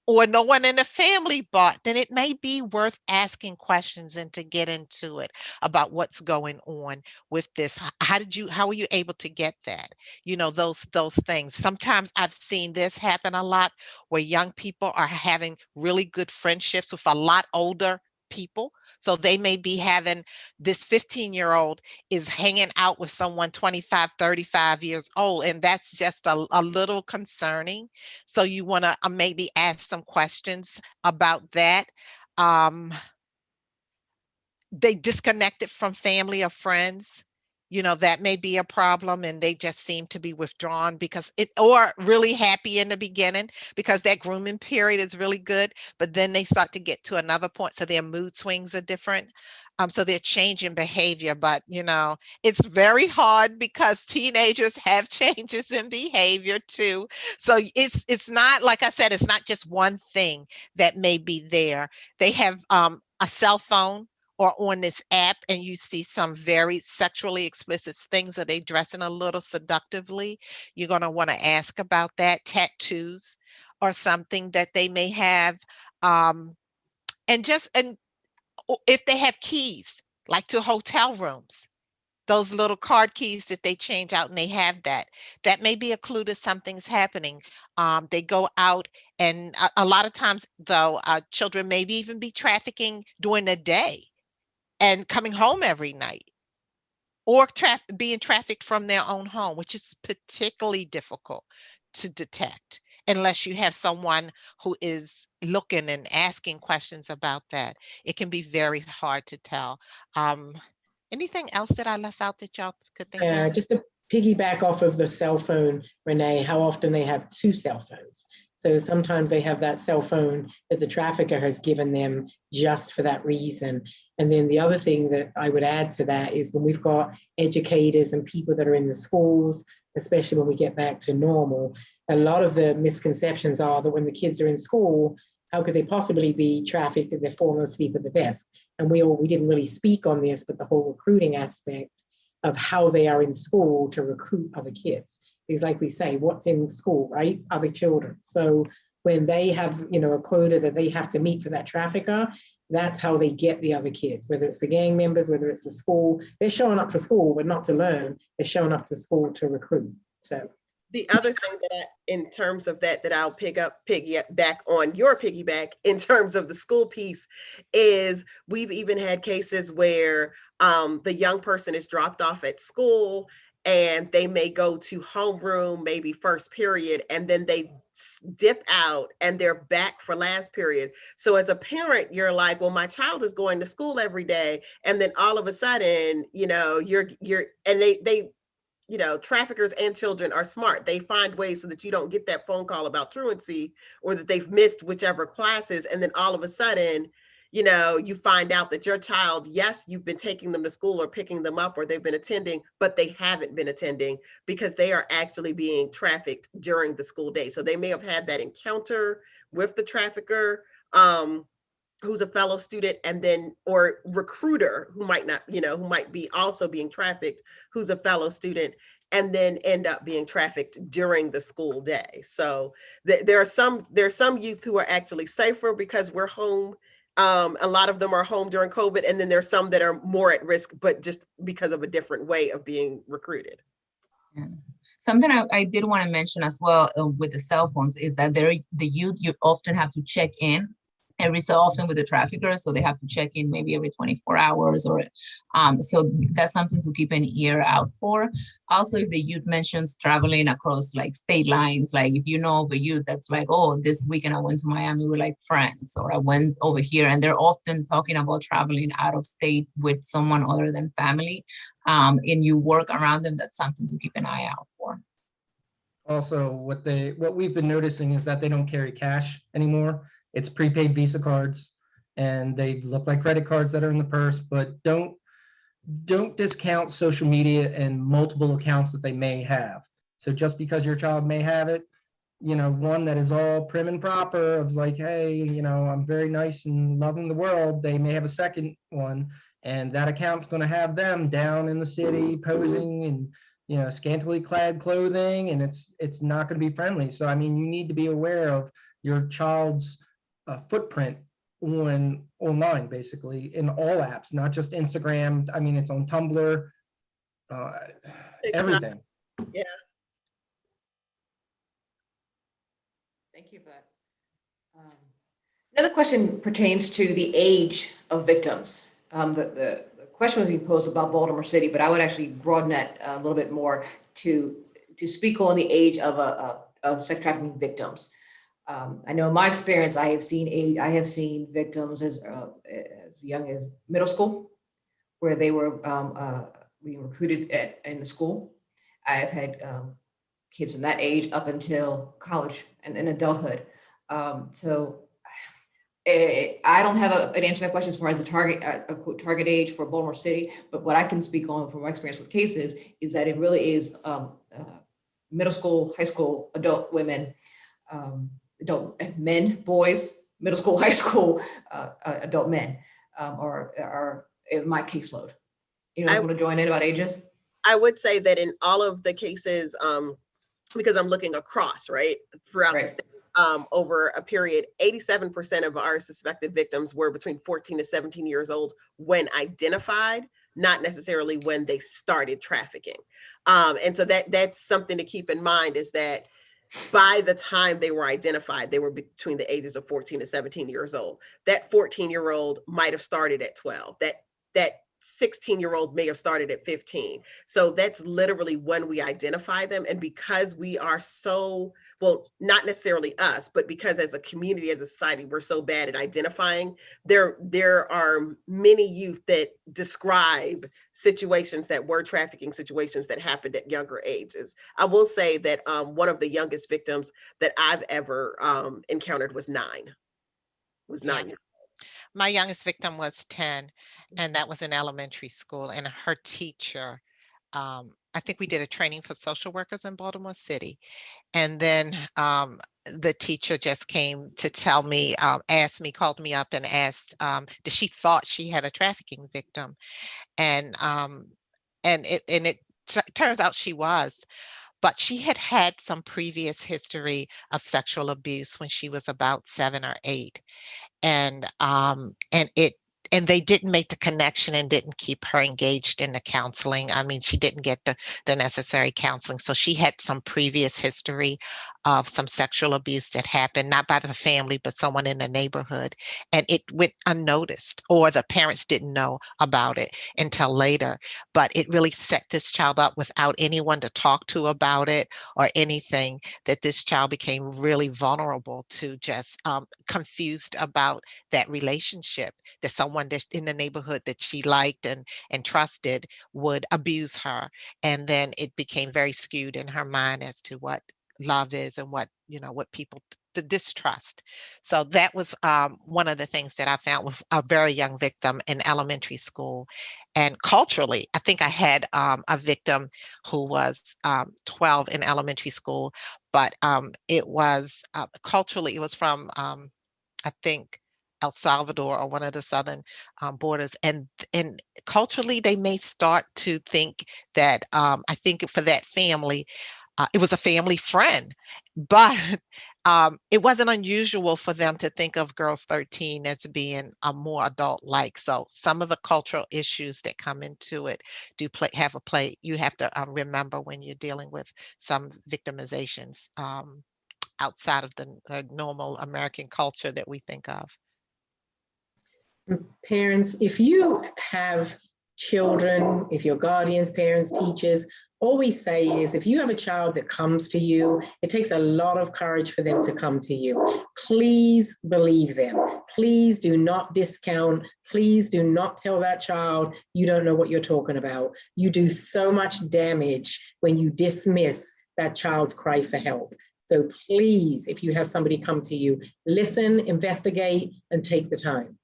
or no one in the family bought, then it may be worth asking questions and to get into it about what's going on with this. How were you able to get that? You know, those things. Sometimes I've seen this happen a lot where young people are having really good friendships with a lot older people. So they may be having, this 15-year-old is hanging out with someone 25, 35 years old, and that's just a little concerning. So you want to maybe ask some questions about that. They disconnected from family or friends. You know, that may be a problem, and they just seem to be withdrawn or really happy in the beginning because that grooming period is really good, but then they start to get to another point. So their mood swings are different. So they're changing behavior, but you know, it's very hard because teenagers have changes in behavior too. So it's not, like I said, it's not just one thing that may be there. They have a cell phone or on this app, and you see some very sexually explicit things. Are they dressing a little seductively? You're going to want to ask about that. Tattoos or something that they may have. And if they have keys, like to hotel rooms, those little card keys that they change out, and they have that may be a clue that something's happening. They go out, and a lot of times though, children maybe even be trafficking during the day and coming home every night, or being trafficked from their own home, which is particularly difficult to detect unless you have someone who is looking and asking questions about that. It can be very hard to tell. Anything else that I left out that y'all could think of? Just to piggyback off of the cell phone, Renee, how often they have two cell phones. So sometimes they have that cell phone that the trafficker has given them just for that reason. And then the other thing that I would add to that is when we've got educators and people that are in the schools, especially when we get back to normal, a lot of the misconceptions are that when the kids are in school, how could they possibly be trafficked if they're falling asleep at the desk? And we didn't really speak on this, but the whole recruiting aspect of how they are in school to recruit other kids. Because like we say, what's in school, right? Other children. So when they have, you know, a quota that they have to meet for that trafficker, that's how they get the other kids, whether it's the gang members, whether it's the school. They're showing up for school, but not to learn. They're showing up to school to recruit. So the other thing that in terms of that I'll piggyback on your piggyback in terms of the school piece is we've even had cases where the young person is dropped off at school and they may go to homeroom, maybe first period, and then they dip out and they're back for last period. So as a parent, you're like, well, my child is going to school every day. And then all of a sudden, you know, and they you know, traffickers and children are smart. They find ways so that you don't get that phone call about truancy or that they've missed whichever classes. And then all of a sudden, you know, you find out that your child, yes, you've been taking them to school or picking them up or they've been attending, but they haven't been attending because they are actually being trafficked during the school day. So they may have had that encounter with the trafficker, who's a fellow student, and then, or recruiter who might not, you know, who might be also being trafficked, who's a fellow student, and then end up being trafficked during the school day. So there's some youth who are actually safer because we're home. A lot of them are home during COVID, and then there's some that are more at risk, but just because of a different way of being recruited. Yeah. Something I did want to mention as well with the cell phones is that the youth, you often have to check in every so often with the traffickers, so they have to check in maybe every 24 hours or so that's something to keep an ear out for. Also, if the youth mentions traveling across like state lines, like if you know of a youth that's like, oh, this weekend I went to Miami with like friends, or I went over here, and they're often talking about traveling out of state with someone other than family, and you work around them, that's something to keep an eye out for. Also, what we've been noticing is that they don't carry cash anymore. It's prepaid Visa cards. and they look like credit cards that are in the purse, but don't discount social media and multiple accounts that they may have. So just because your child may have it, one that is all prim and proper of like, hey, I'm very nice and loving the world, they may have a second one, and that account's going to have them down in the city posing and scantily clad clothing, and it's not going to be friendly. So I mean, you need to be aware of your child's footprint online, basically in all apps, not just Instagram. I mean, it's on Tumblr, everything. Yeah. Thank you for that. Another question pertains to the age of victims. The question was being posed about Baltimore City, but I would actually broaden that a little bit more to speak on the age of sex trafficking victims. I know in my experience, I have seen victims as young as middle school, where they were being recruited in the school. I have had kids from that age up until college and adulthood. So I don't have an answer to that question as far as the target age for Baltimore City, but what I can speak on from my experience with cases is that it really is middle school, high school, adult women, adult men, boys, middle school, high school, adult men are in my caseload. I want to join in about ages? I would say that in all of the cases, because I'm looking across, right, throughout the state, over a period, 87% of our suspected victims were between 14 to 17 years old when identified, not necessarily when they started trafficking. And so that's something to keep in mind, is that by the time they were identified, they were between the ages of 14 to 17 years old. That 14-year-old might have started at 12. That 16-year-old may have started at 15. So that's literally when we identify them. And because we are so, well, not necessarily us, but because as a community, as a society, we're so bad at identifying, there are many youth that describe situations that were trafficking situations that happened at younger ages. I will say that one of the youngest victims that I've ever encountered was 9. Was 9 years. My youngest victim was 10, and that was in elementary school. And her teacher, I think we did a training for social workers in Baltimore City. And then the teacher just came to tell me, called me up and asked, did she thought she had a trafficking victim? And it turns out she was. But she had had some previous history of sexual abuse when she was about 7 or 8. And they didn't make the connection and didn't keep her engaged in the counseling. I mean, she didn't get the necessary counseling. So she had some previous history of some sexual abuse that happened, not by the family, but someone in the neighborhood. And it went unnoticed, or the parents didn't know about it until later. But it really set this child up without anyone to talk to about it or anything, that this child became really vulnerable to just confused about that relationship, that someone that in the neighborhood that she liked and trusted would abuse her. And then it became very skewed in her mind as to what love is and what people, the distrust. So that was one of the things that I found with a very young victim in elementary school. And culturally, I think I had a victim who was 12 in elementary school, but it was culturally, it was from, I think, El Salvador or one of the southern borders. And culturally, they may start to think that, I think for that family, it was a family friend, but it wasn't unusual for them to think of girls 13 as being more adult-like. So some of the cultural issues that come into it do have a play. You have to remember when you're dealing with some victimizations outside of the normal American culture that we think of. Parents, if you have children, if your guardians, parents, teachers, all we say is if you have a child that comes to you, it takes a lot of courage for them to come to you. Please believe them. Please do not discount. Please do not tell that child you don't know what you're talking about. You do so much damage when you dismiss that child's cry for help. So please, if you have somebody come to you, listen, investigate, and take the time.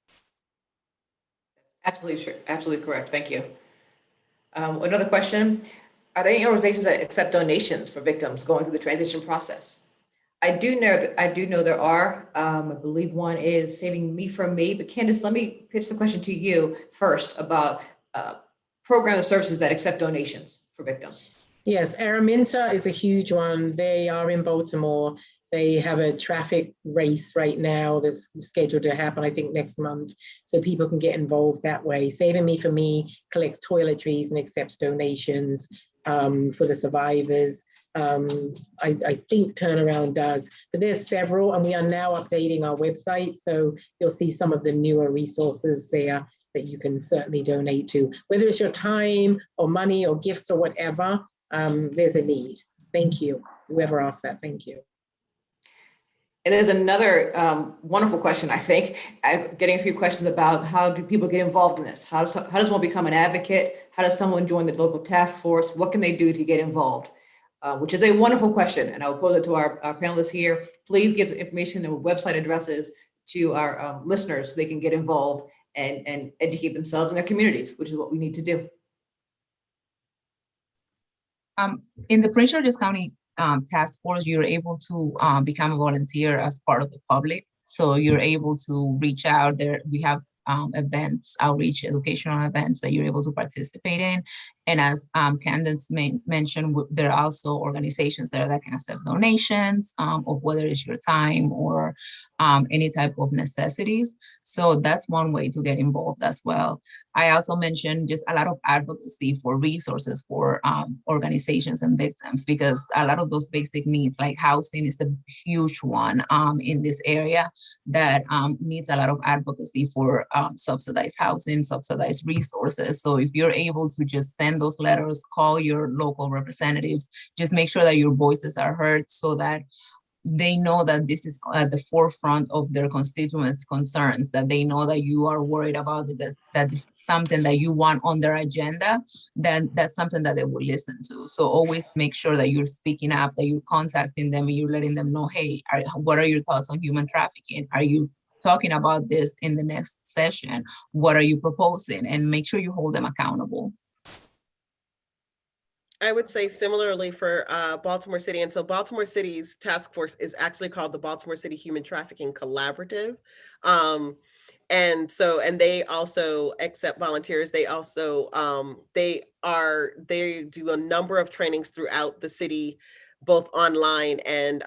Absolutely true. Absolutely correct. Thank you. Another question. Are there any organizations that accept donations for victims going through the transition process? I do know there are. I believe one is Saving Me From Me. But Candace, let me pitch the question to you first about programs and services that accept donations for victims. Yes, Araminta is a huge one. They are in Baltimore. They have a traffic race right now that's scheduled to happen, I think, next month. So people can get involved that way. Saving Me From Me collects toiletries and accepts donations for the survivors. I think Turnaround does, but there's several, and we are now updating our website. So you'll see some of the newer resources there that you can certainly donate to, whether it's your time or money or gifts or whatever. There's a need. Thank you. Whoever asked that, thank you. And there's another wonderful question, I think. I'm getting a few questions about how do people get involved in this? How does one become an advocate? How does someone join the local task force? What can they do to get involved? Which is a wonderful question. And I'll pose it to our panelists here. Please give information and website addresses to our listeners so they can get involved and educate themselves in their communities, which is what we need to do. In the Prince George's County Task Force, you're able to become a volunteer as part of the public. So you're able to reach out there. We have events, outreach, educational events that you're able to participate in. And as Candace mentioned, there are also organizations there that can accept donations of whether it's your time or any type of necessities. So that's one way to get involved as well. I also mentioned just a lot of advocacy for resources for organizations and victims, because a lot of those basic needs like housing is a huge one in this area that needs a lot of advocacy for subsidized housing, subsidized resources. So if you're able to just send those letters, call your local representatives, just make sure that your voices are heard so that they know that this is at the forefront of their constituents' concerns, that they know that you are worried about it, that is something that you want on their agenda, then that's something that they will listen to. So always make sure that you're speaking up, that you're contacting them, and you're letting them know, hey, what are your thoughts on human trafficking? Are you talking about this in the next session? What are you proposing? And make sure you hold them accountable. I would say similarly for Baltimore City. And so Baltimore City's task force is actually called the Baltimore City Human Trafficking Collaborative. And they also accept volunteers. They also, they do a number of trainings throughout the city, both online and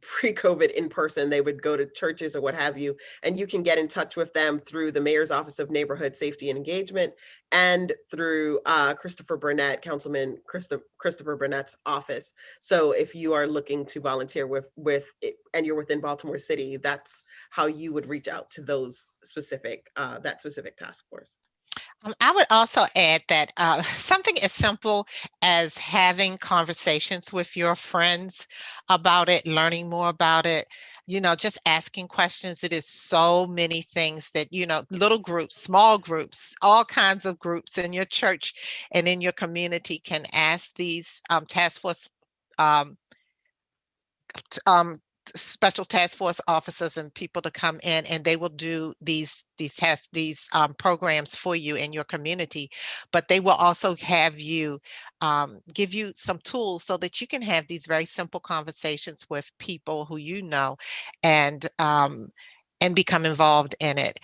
pre-COVID in person. They would go to churches or what have you, and you can get in touch with them through the Mayor's Office of Neighborhood Safety and Engagement and through Christopher Burnett, Councilman Christopher Burnett's office. So if you are looking to volunteer with and you're within Baltimore City, that's how you would reach out to those specific, that specific task force. I would also add that something as simple as having conversations with your friends about it, learning more about it, just asking questions. It is so many things that, little groups, small groups, all kinds of groups in your church and in your community can ask these task force special task force officers and people to come in, and they will do these programs for you in your community. But they will also have you give you some tools so that you can have these very simple conversations with people who and become involved in it.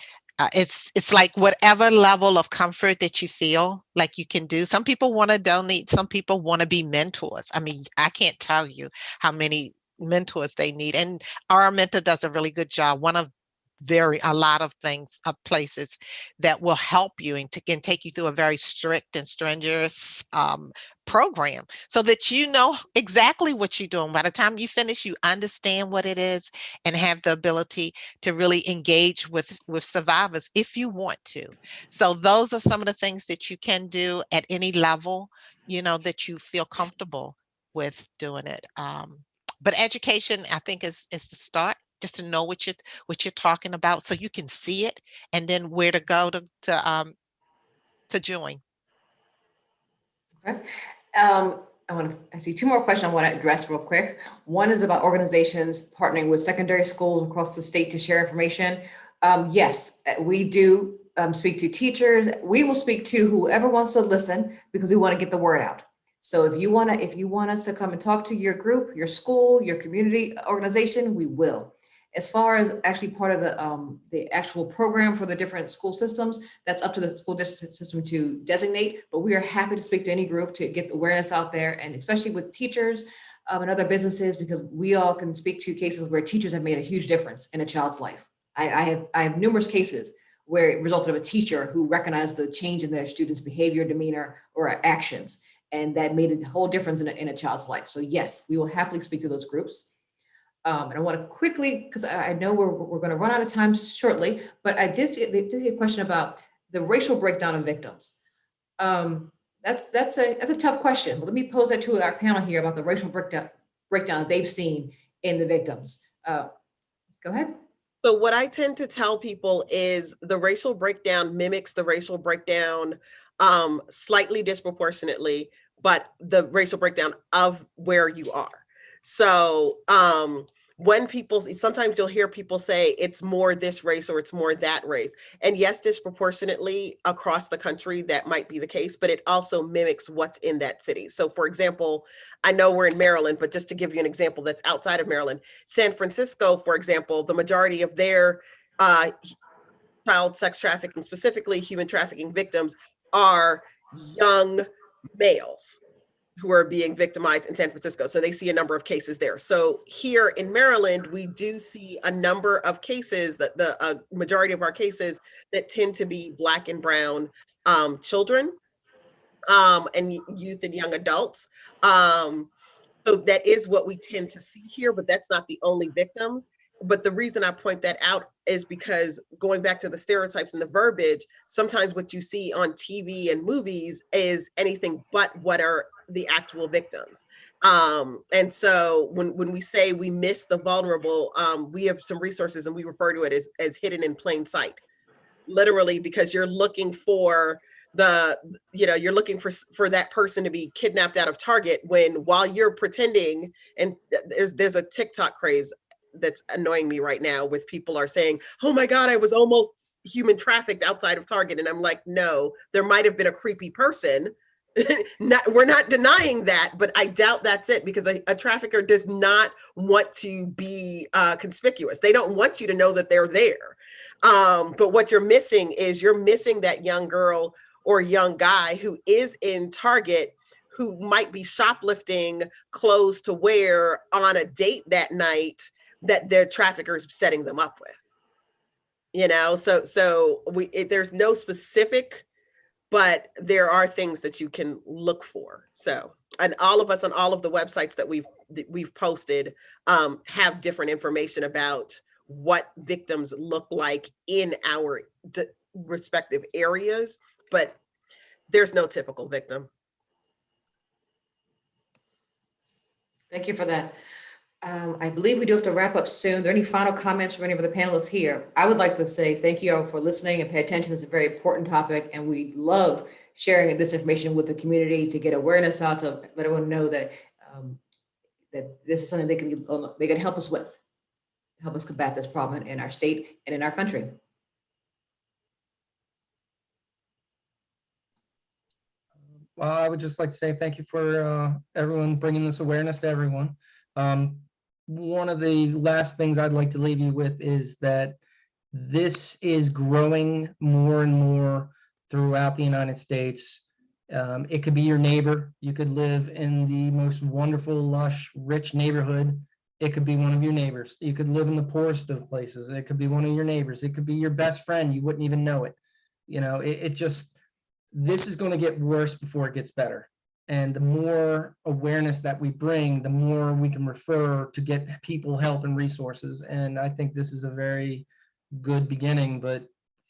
It's like whatever level of comfort that you feel like you can do. Some people want to donate. Some people want to be mentors. I mean, I can't tell you how many mentors they need, and Araminta does a really good job. One of a lot of things, places that will help you and can take you through a very strict and strenuous program so that you know exactly what you're doing. By the time you finish, you understand what it is and have the ability to really engage with survivors if you want to. So those are some of the things that you can do at any level, that you feel comfortable with doing it. But education, I think, is the start, just to know what you're talking about, so you can see it, and then where to go to join. Okay. I see two more questions I want to address real quick. One is about organizations partnering with secondary schools across the state to share information. Yes, we do speak to teachers. We will speak to whoever wants to listen because we want to get the word out. So if you want us to come and talk to your group, your school, your community organization, we will. As far as actually part of the actual program for the different school systems, that's up to the school district system to designate, but we are happy to speak to any group to get the awareness out there, and especially with teachers and other businesses, because we all can speak to cases where teachers have made a huge difference in a child's life. I have numerous cases where it resulted of a teacher who recognized the change in their students' behavior, demeanor, or actions, and that made a whole difference in a child's life. So yes, we will happily speak to those groups. And I want to quickly, because I know we're going to run out of time shortly, but I did see a question about the racial breakdown of victims. That's a tough question, but let me pose that to our panel here about the racial breakdown they've seen in the victims. Go ahead. So what I tend to tell people is the racial breakdown mimics the racial breakdown slightly disproportionately, but the racial breakdown of where you are. So when sometimes you'll hear people say it's more this race or it's more that race. And yes, disproportionately across the country, that might be the case, but it also mimics what's in that city. So for example, I know we're in Maryland, but just to give you an example that's outside of Maryland, San Francisco, for example, the majority of their child sex trafficking, specifically human trafficking victims, are young males who are being victimized in San Francisco. So they see a number of cases there. So here in Maryland, we do see a number of cases, that the majority of our cases that tend to be Black and brown children and youth and young adults. So that is what we tend to see here, but that's not the only victims. But the reason I point that out is because going back to the stereotypes and the verbiage, sometimes what you see on TV and movies is anything but what are the actual victims. And so when we say we miss the vulnerable, we have some resources and we refer to it as hidden in plain sight, literally, because you're looking for you're looking for that person to be kidnapped out of Target while you're pretending, and there's a TikTok craze that's annoying me right now with people are saying, oh my God, I was almost human trafficked outside of Target. And I'm like, no, there might've been a creepy person. We're not denying that, but I doubt that's it, because a trafficker does not want to be conspicuous. They don't want you to know that they're there. But what you're missing is that young girl or young guy who is in Target, who might be shoplifting clothes to wear on a date that night that their traffickers setting them up with. So there's no specific, but there are things that you can look for. So, and all of us on all of the websites that we've posted have different information about what victims look like in our respective areas, but there's no typical victim. Thank you for that. I believe we do have to wrap up soon. Are there any final comments from any of the panelists here? I would like to say thank you all for listening and pay attention. It's a very important topic, and we love sharing this information with the community to get awareness out, to let everyone know that that this is something they can help us with, help us combat this problem in our state and in our country. Well, I would just like to say thank you for everyone bringing this awareness to everyone. One of the last things I'd like to leave you with is that this is growing more and more throughout the United States. It could be your neighbor. You could live in the most wonderful, lush, rich neighborhood. It could be one of your neighbors. You could live in the poorest of places. It could be one of your neighbors. It could be your best friend. You wouldn't even know it. This is going to get worse before it gets better. And the more awareness that we bring, the more we can refer to get people help and resources. And I think this is a very good beginning, but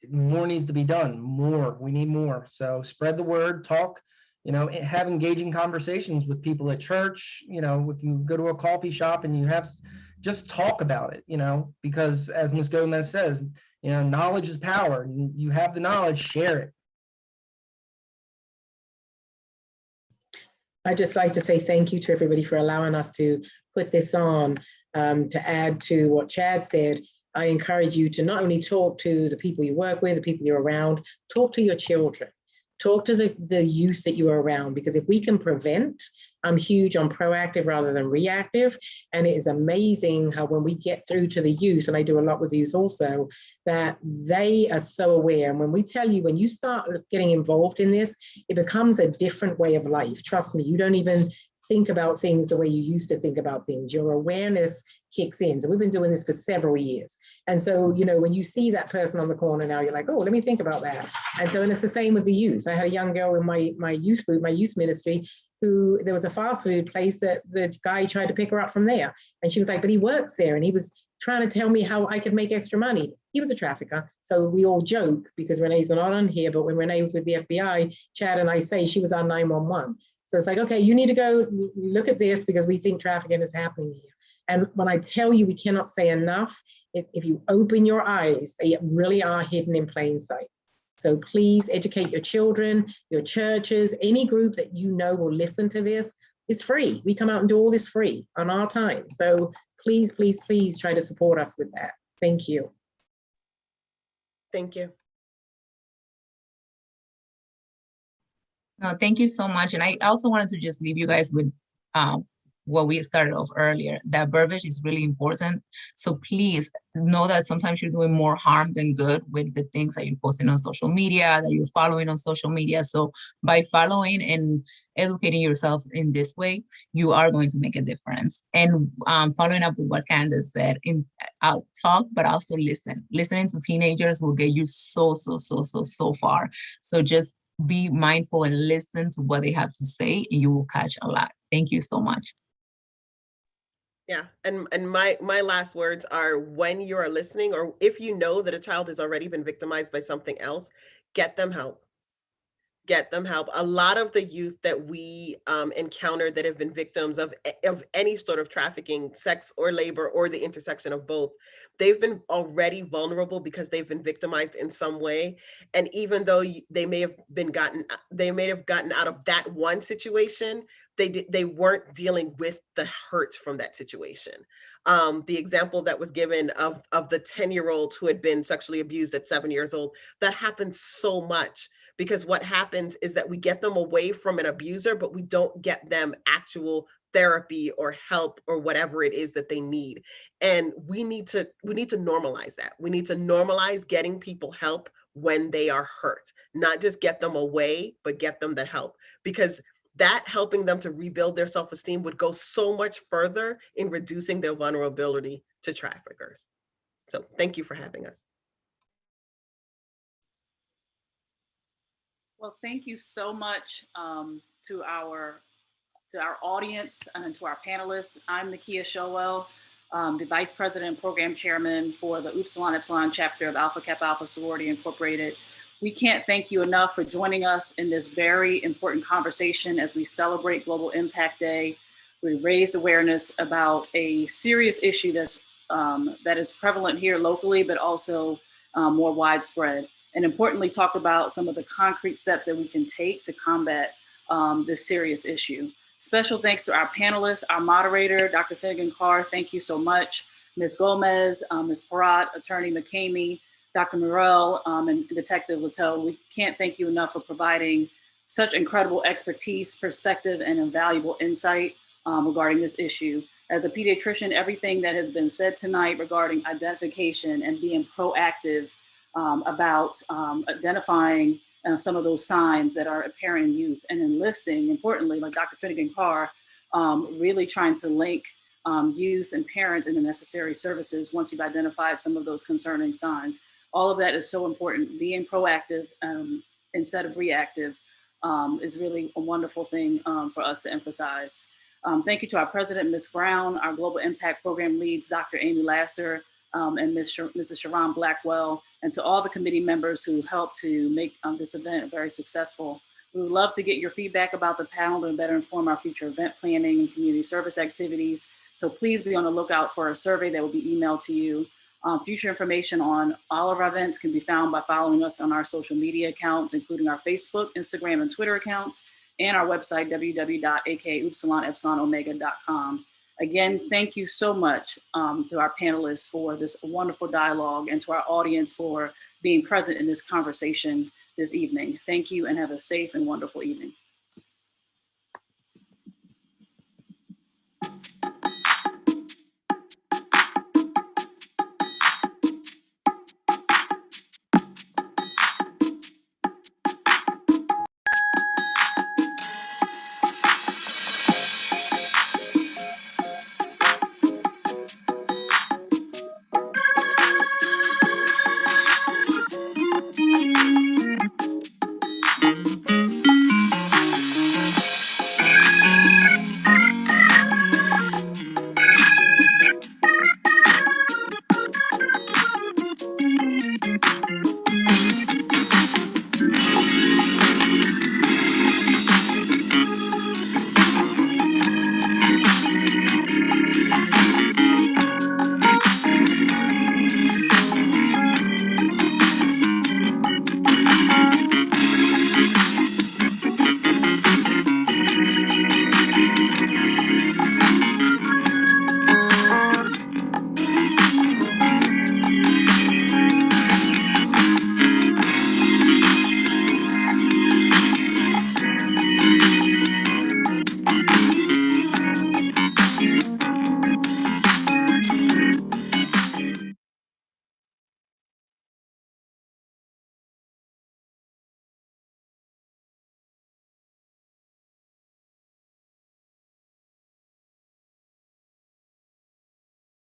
more needs to be done. We need more. So spread the word, talk, have engaging conversations with people at church. If you go to a coffee shop and just talk about it, because as Ms. Gomez says, knowledge is power. You have the knowledge, share it. I'd just like to say thank you to everybody for allowing us to put this on. To add to what Chad said, I encourage you to not only talk to the people you work with, the people you're around, talk to your children. Talk to the youth that you are around, because if we can prevent, I'm huge on proactive rather than reactive. And it is amazing how when we get through to the youth, and I do a lot with youth also, that they are so aware. And when we tell you, when you start getting involved in this, it becomes a different way of life. Trust me, you don't even think about things the way you used to think about things. Your awareness kicks in. So we've been doing this for several years. And so, you know, when you see that person on the corner now, you're like, oh, let me think about that. And so, and it's the same with the youth. I had a young girl in my youth group, my youth ministry, who there was a fast food place that the guy tried to pick her up from there. And she was like, but he works there. And he was trying to tell me how I could make extra money. He was a trafficker. So we all joke, because Renee's not on here, but when Renee was with the FBI, Chad and I say she was on 911. So it's like, okay, you need to go look at this because we think trafficking is happening here. And when I tell you, we cannot say enough, if you open your eyes, they really are hidden in plain sight. So please educate your children, your churches, any group that you know will listen to this. It's free. We come out and do all this free on our time. So please, please, please try to support us with that. Thank you. Thank you. No, thank you so much. And I also wanted to just leave you guys with what we started off earlier. That verbiage is really important. So please know that sometimes you're doing more harm than good with the things that you're posting on social media, that you're following on social media. So by following and educating yourself in this way, you are going to make a difference. And following up with what Candace said, I'll talk, but also listen. Listening to teenagers will get you so far. So just be mindful and listen to what they have to say, and you will catch a lot. Thank you so much. Yeah, and my last words are, when you are listening, or if you know that a child has already been victimized by something else, get them help. Get them help. A lot of the youth that we encounter that have been victims of any sort of trafficking, sex or labor, or the intersection of both, they've been already vulnerable because they've been victimized in some way. And even though they may have gotten out of that one situation, they weren't dealing with the hurt from that situation. The example that was given of the 10-year-old who had been sexually abused at 7 years old, that happens so much. Because what happens is that we get them away from an abuser, but we don't get them actual therapy or help or whatever it is that they need. And we need to normalize that. We need to normalize getting people help when they are hurt, not just get them away, but get them the help, because that helping them to rebuild their self-esteem would go so much further in reducing their vulnerability to traffickers. So thank you for having us. Well, thank you so much to our audience and to our panelists. I'm Nakia Showell, the Vice President and Program Chairman for the Upsilon Epsilon chapter of Alpha Kappa Alpha Sorority Incorporated. We can't thank you enough for joining us in this very important conversation as we celebrate Global Impact Day. We raised awareness about a serious issue that is prevalent here locally, but also more widespread. And importantly, talk about some of the concrete steps that we can take to combat this serious issue. Special thanks to our panelists, our moderator, Dr. Finnegan Carr, thank you so much. Ms. Gomez, Ms. Parat, Attorney McCamey, Dr. Morell, and Detective Littell. We can't thank you enough for providing such incredible expertise, perspective, and invaluable insight regarding this issue. As a pediatrician, everything that has been said tonight regarding identification and being proactive about identifying some of those signs that are apparent in youth, and enlisting, importantly, like Dr. Finnegan Carr, really trying to link youth and parents in the necessary services once you've identified some of those concerning signs. All of that is so important. Being proactive instead of reactive is really a wonderful thing for us to emphasize. Thank you to our president, Ms. Brown, our Global Impact Program leads, Dr. Amy Lasser, and Mrs. Sharon Blackwell, and to all the committee members who helped to make this event very successful. We would love to get your feedback about the panel to better inform our future event planning and community service activities. So please be on the lookout for a survey that will be emailed to you. Future information on all of our events can be found by following us on our social media accounts, including our Facebook, Instagram, and Twitter accounts, and our website, www.akupsilonepsilon.omega.com. Again, thank you so much to our panelists for this wonderful dialogue and to our audience for being present in this conversation this evening. Thank you and have a safe and wonderful evening.